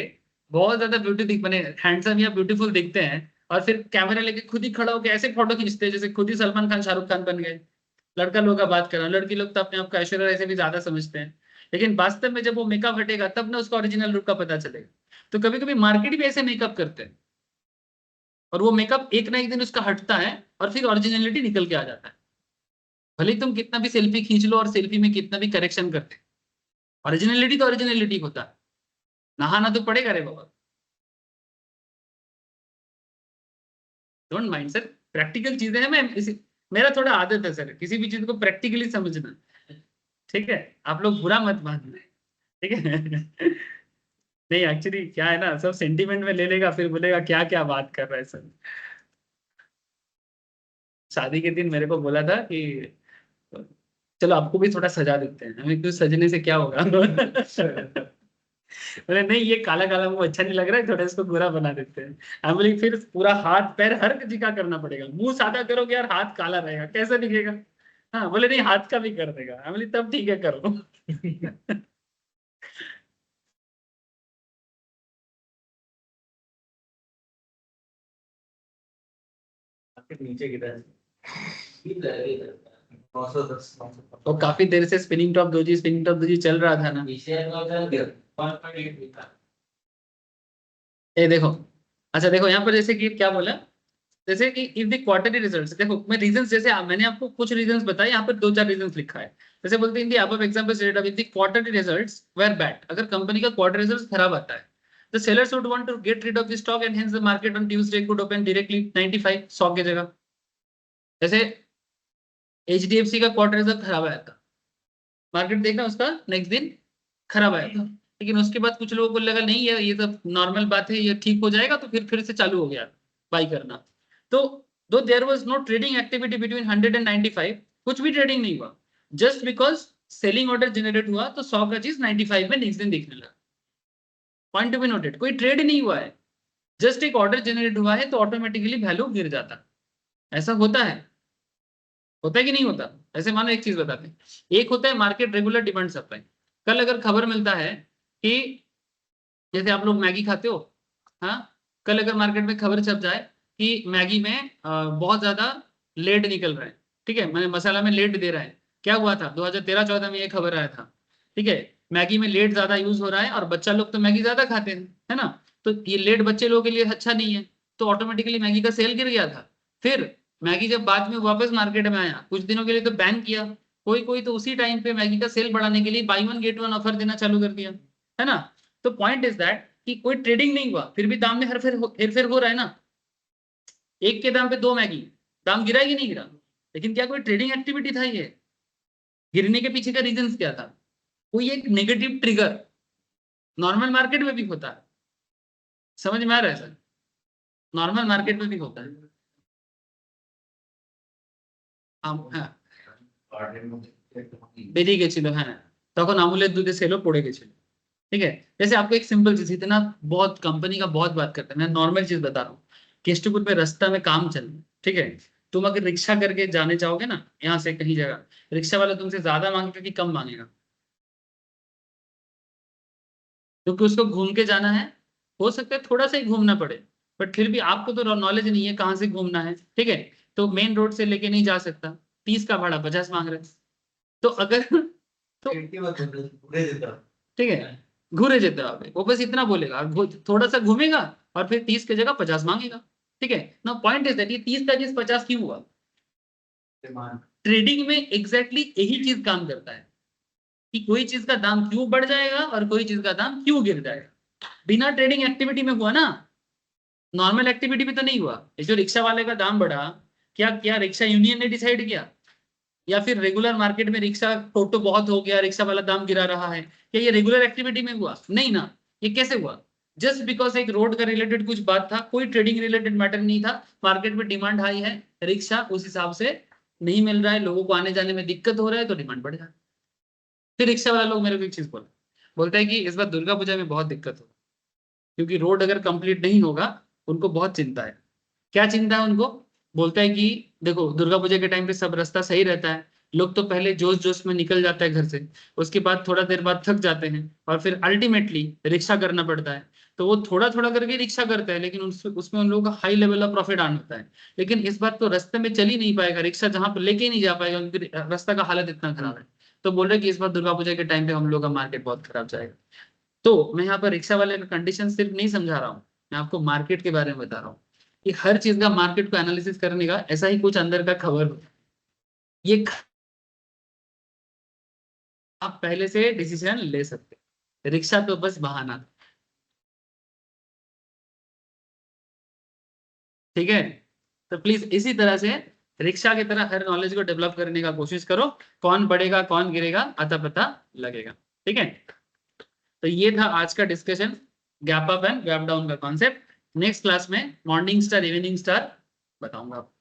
बहुत ज्यादा ब्यूटी दिख बने हैंडसम या ब्यूटीफुल दिखते हैं और फिर कैमरा लेके खुद ही खड़ा होकर ऐसे फोटो खींचते हैं जैसे खुद ही सलमान खान शाहरुख खान बन गए। लड़का लोग का बात कर रहा हूँ, लड़की लोग तो अपने आप को ऐश्वर्या राय से भी ज्यादा समझते हैं, लेकिन वास्तव में जब वो मेकअप हटेगा तब ना उसका ओरिजिनल रूप का पता चलेगा। तो कभी कभी मार्केट भी ऐसे मेकअप करते हैं और वो मेकअप एक ना एक दिन उसका हटता है और फिर ओरिजिनलिटी निकल के आ जाता है। भले ही तुम कितना भी सेल्फी खींच लो और सेल्फी में कितना भी करेक्शन करते, ओरिजिनलिटी तो ओरिजिनलिटी होता है। नहाना तो पड़ेगा रे बाबा। डोंट माइंड सर, प्रैक्टिकल चीजें हैं। मैं मेरा थोड़ा आदत है सर किसी भी चीज को प्रैक्टिकली समझना, ठीक है? आप लोग बुरा मत मानना, ठीक है? नहीं एक्चुअली क्या है ना, सब सेंटीमेंट में ले लेगा, फिर बोलेगा क्या क्या बात कर रहा है सर। शादी के दिन मेरे को बोला था कि चलो आपको भी थोड़ा सजा देते हैं। हमें कुछ सजने से क्या होगा? बोले नहीं ये काला काला मुंह अच्छा नहीं लग रहा है, थोड़ा इसको गोरा बना देते हैं। हम बोले फिर पूरा हाथ पैर हर किसी का करना पड़ेगा, मुंह सादा करोगे यार हाथ काला रहेगा कैसे दिखेगा? हाँ बोले नहीं हाथ का भी कर देगा। हम बोले तब ठीक है करो। नीचे गिरा है। तो काफी देर से स्पिनिंग टॉप दोजी चल रहा था ना। ये देखो, अच्छा देखो यहाँ पर जैसे कि क्या बोला, जैसे कि इफ द क्वार्टरली रिजल्ट्स, देखो मैं रीजंस जैसे मैंने आपको कुछ रीजंस बताए, यहाँ पर 2-4 रीजंस लिखा है। जैसे बोलते हैं in the above example stated above, if the quarterly results were bad, अगर कंपनी का क्वार्टर रिजल्ट्स खराब आता है, the sellers would want to get rid of the stock and hence the market on Tuesday could open directly 95 100 की जगह। जैसे HDFC का quarter result खराब आया था, मार्केट देखा उसका नेक्स्ट दिन खराब आया था, लेकिन उसके बाद कुछ लोगों को लगा नहीं ये तो नॉर्मल बात है, ये ठीक हो जाएगा, तो फिर से चालू हो गया बाई करना। तो दो there was no trading activity between 100 and 95, कुछ भी ट्रेडिंग नहीं हुआ, just because selling order generate हुआ तो 100 का चीज 95 में नेक्स्ट दिन दिखने लगा। पॉइंट टू बी नोटेड, कोई ट्रेड नहीं हुआ है, जस्ट एक ऑर्डर जनरेट हुआ है तो ऑटोमेटिकली वैल्यू गिर जाता। ऐसा होता है कि नहीं होता? ऐसे मानो एक चीज बताते हैं, एक होता है मार्केट रेगुलर डिमांड सप्लाई। कल अगर खबर मिलता है कि जैसे आप लोग मैगी खाते हो, हाँ, कल अगर मार्केट में खबर छप जाए कि मैगी में बहुत ज्यादा लेड निकल रहा है, ठीक है, मैंने मसाला में लेड दे रहा है। क्या हुआ था 2013-14 में ये खबर आया था, ठीक है, मैगी में लेड ज्यादा यूज हो रहा है और बच्चा लोग तो मैगी ज्यादा खाते हैं, है ना, तो ये लेड बच्चे लोगों के लिए अच्छा नहीं है, तो ऑटोमेटिकली मैगी का सेल गिर गया था। फिर मैगी जब बाद में वापस मार्केट में आया कुछ दिनों के लिए तो बैन किया, कोई कोई तो उसी टाइम पे मैगी का सेल बढ़ाने के लिए by one get one offer देना चालू कर दिया, है ना। तो पॉइंट इज दैट कि कोई ट्रेडिंग नहीं हुआ, फिर भी दाम में हेरफेर हो रहा है ना। एक के दाम पे 2 मैगी, दाम गिरा कि नहीं गिरा? लेकिन क्या कोई ट्रेडिंग एक्टिविटी था? ये गिरने के पीछे का रीजन क्या था? कोई एक नेगेटिव ट्रिगर नॉर्मल मार्केट में भी होता है, समझ में आ रहा है सर? नॉर्मल मार्केट में भी होता है। বেরিয়ে গেছিল, হ্যাঁ, তখন আমুলের দুধে সেলও পড়ে গেছিল, ठीक है। जैसे आपको एक सिंपल चीज, इतना बहुत कंपनी का बहुत बात करते हैं, मैं नॉर्मल चीज बता रहा हूँ। केस्टपुर में रास्ता में काम चल रहा है, ठीक है, तुम अगर रिक्शा करके जाने चाहोगे ना यहाँ से कहीं जगह, रिक्शा वाला तुमसे ज्यादा मांगेगा कि कम मांगेगा? क्योंकि उसको घूम के जाना है, हो सकता है थोड़ा सा ही घूमना पड़े, बट फिर भी आपको तो नॉलेज नहीं है कहाँ से घूमना है, ठीक है, तो मेन रोड से लेके नहीं जा सकता, 30 का भाड़ा 50 मांग रहे, तो अगर तो ठीक है घूरे जेते वो बस इतना बोलेगा और थोड़ा सा घूमेगा और फिर 30 की जगह 50 मांगेगा, ठीक है ना। पॉइंट इज दैट ये 30 का चीज 50 क्यों हुआ? ट्रेडिंग में एग्जैक्टली यही चीज काम करता है कि कोई चीज का दाम क्यों बढ़ जाएगा और कोई चीज का दाम क्यों गिर जाएगा। बिना ट्रेडिंग एक्टिविटी में हुआ ना, नॉर्मल एक्टिविटी में तो नहीं हुआ। जो रिक्शा वाले का दाम बढ़ा, क्या क्या रिक्शा यूनियन ने डिसाइड किया, या फिर रेगुलर मार्केट में रिक्शा टोटो बहुत हो गया रिक्शा वाला दाम गिरा रहा है, क्या ये रेगुलर एक्टिविटी में हुआ? नहीं ना। ये कैसे हुआ? जस्ट बिकॉज एक रोड का रिलेटेड कुछ बात था, कोई ट्रेडिंग रिलेटेड मैटर नहीं था, मार्केट में डिमांड हाई है, रिक्शा उस हिसाब से नहीं मिल रहा है, लोगों को आने जाने में दिक्कत हो रहा है, तो डिमांड बढ़ जाए। फिर रिक्शा वाला लोग मेरे को एक चीज बोलता है कि इस बार दुर्गा पूजा में बहुत दिक्कत होगी, क्योंकि रोड अगर कंप्लीट नहीं होगा, उनको बहुत चिंता है। क्या चिंता है उनको? बोलता है कि देखो दुर्गा पूजा के टाइम पे सब रास्ता सही रहता है, लोग तो पहले जोश जोश में निकल जाता है घर से, उसके बाद थोड़ा देर बाद थक जाते हैं और फिर अल्टीमेटली रिक्शा करना पड़ता है, तो वो थोड़ा थोड़ा करके रिक्शा करता है, लेकिन उसमें उन लोगों का हाई लेवल ऑफ प्रॉफिट आन होता है। लेकिन इस बार तो रास्ते में चल ही नहीं पाएगा, रिक्शा जहां पर लेके ही नहीं जा पाएगा, क्योंकि रास्ता का हालत इतना खराब है। तो बोल रहे कि इस बार दुर्गा पूजा के टाइम पे हम लोग का मार्केट बहुत खराब जाएगा। तो मैं यहाँ पर रिक्शा वाले का कंडीशन सिर्फ नहीं समझा रहा हूँ, मैं आपको मार्केट के बारे में बता रहा हूँ कि हर चीज का मार्केट को एनालिसिस करने का ऐसा ही कुछ अंदर का खबर होता है। ये आप पहले से डिसीजन ले सकते हैं। रिक्शा तो बस बहाना था। ठीक है, तो प्लीज इसी तरह से रिक्शा की तरह हर नॉलेज को डेवलप करने का कोशिश करो। कौन बढ़ेगा कौन गिरेगा अता पता लगेगा। ठीक है, तो ये था आज का discussion, gap up and gap down का कॉन्सेप्ट। नेक्स्ट क्लास में मॉर्निंग स्टार इवनिंग स्टार बताऊंगा आपको।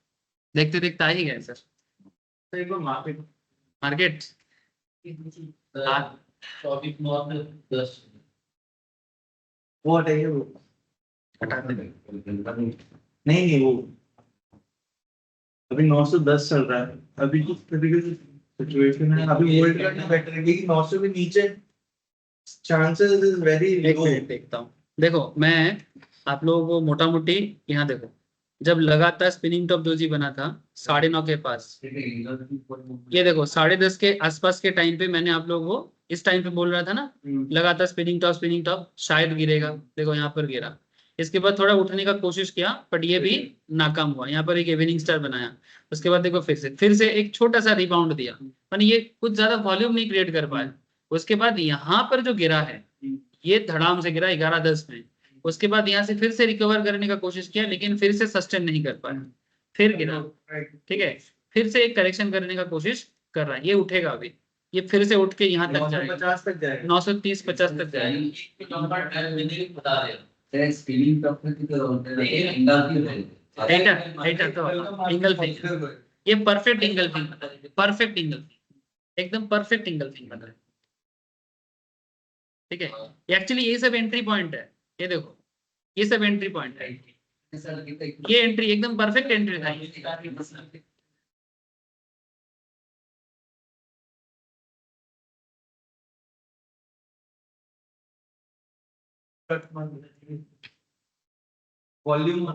देखते देखते आ ही गए सर। तो एक बार मार्केट मार्केट वो हटाइए, वो हटा दे। नहीं वो अभी 910 चल रहा है। अभी जिस तरीके से सिचुएशन है अभी वर्ल्ड का बेटर है क्योंकि 900 के नीचे चांसेस इज वेरी एक लो। मिनट देखता हूँ। देखो मैं आप लोगों को मोटा मोटी यहाँ देखो, जब लगातार स्पिनिंग टॉप दोजी बना था 9:30 के पास, ये देखो 10:30 के आसपास के टाइम पे मैंने आप लोगों को इस टाइम पे बोल रहा था ना, लगातार स्पिनिंग टॉप शायद गिरेगा। देखो यहाँ पर गिरा, इसके बाद थोड़ा उठने का कोशिश किया बट ये भी नाकाम हुआ। यहाँ पर एक इवनिंग स्टार बनाया, उसके बाद देखो फिर से एक छोटा सा रिबाउंड दिया, पर ये कुछ ज्यादा वॉल्यूम नहीं क्रिएट कर पाया। उसके बाद यहाँ पर जो गिरा है ये धड़ाम से गिरा 11:10 में। उसके बाद यहाँ से फिर से रिकवर करने का कोशिश किया लेकिन फिर से सस्टेन नहीं कर पाया, फिर गिरा। ठीक है, फिर से एक करेक्शन करने का कोशिश कर रहा है, ये उठेगा अभी, ये फिर से उठ के यहाँ तक जाएगा, 950 तक जाएगा, 930-50 तक जाएगा। स्पिनिंग टॉप में एंगल फिंगर, ये perfect angle finger, perfect angle, एकदम परफेक्ट एंगल फिंगर है। ठीक है, एक्चुअली ये सब एंट्री पॉइंट है, ये देखो ये सब एंट्री पॉइंट है। ये एंट्री एकदम परफेक्ट एंट्री था। वॉल्यूम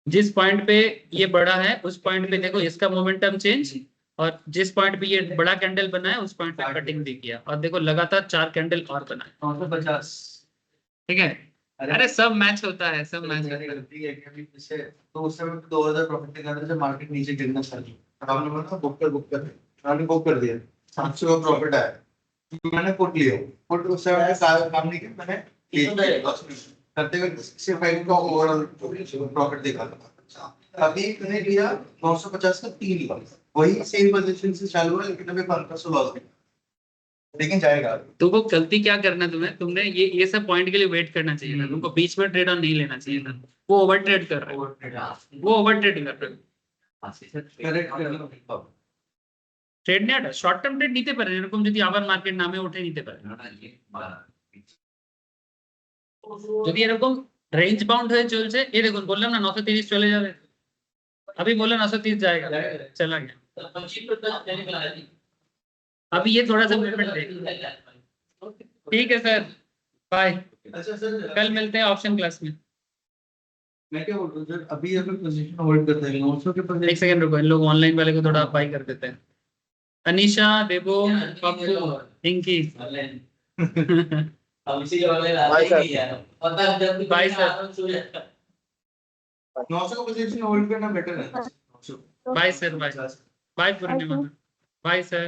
जिस पॉइंट पे ये बड़ा है उस पॉइंट पे देखो इसका मोमेंटम चेंज, और जिस पॉइंट पे ये बड़ा कैंडल बना है उस पॉइंट पे कटिंग भी किया, और देखो लगातार 4 कैंडल और बना है। 950। ठीक है, अरे सब मैच होता है, सब मैच होता है। गलती है कि अभी जैसे तो उस समय 2000 प्रॉफिट दिखा था जब मार्केट नीचे गिरना चालू, आपने बोला बुक कर आपने बुक कर दिया 700 का प्रॉफिट आया, मैंने पुट लिया, पुट उस समय काम नहीं किया, मैंने करते हुए 65 का ओवरऑल प्रॉफिट दिखा था। अभी मैंने लिया 950 का 3 बार, वही सेम पोजीशन से चालू हुआ लेकिन अभी 1500 लॉस है, लेकिन जाएगा। तुमको गलती क्या करना, तुमने ये सब पॉइंट के लिए वेट करना चाहिए था, तुमको बीच में ट्रेड ऑन नहीं लेना चाहिए था। वो ओवर ट्रेड कर रहे हो, वो ओवर ट्रेड कर रहे हो। ট্রেড নেওয়াটা শর্ট টার্ম ট্রেড নিতে পারেন, এরকম যদি আবার মার্কেট নামে ওঠে নিতে পারেন। যদি এরকম রেঞ্জ বাউন্ড হয়ে চলছে, এই দেখুন বললাম না 930 চলে যাবে, अभी बोला 930 जाएगा, चला गया। अभी ये थोड़ा सा मूवमेंट देगा। ठीक है सर, बाय, अच्छा सर कल मिलते हैं ऑप्शन क्लास में। मैं क्या बोल रहा हूँ सर, अभी अगर पोजीशन होल्ड करते हैं 900 के पास, एक सेकंड रुको, इन लोग ऑनलाइन वाले को थोड़ा बाई कर देते हैं। अनीशा, बेबो, पप्पू, पिंकी। बाय सर, 900 का पोजीशन होल्ड करना बेटर है। बाय सर, बाय, बाय पूर्णिमा, बाय सर।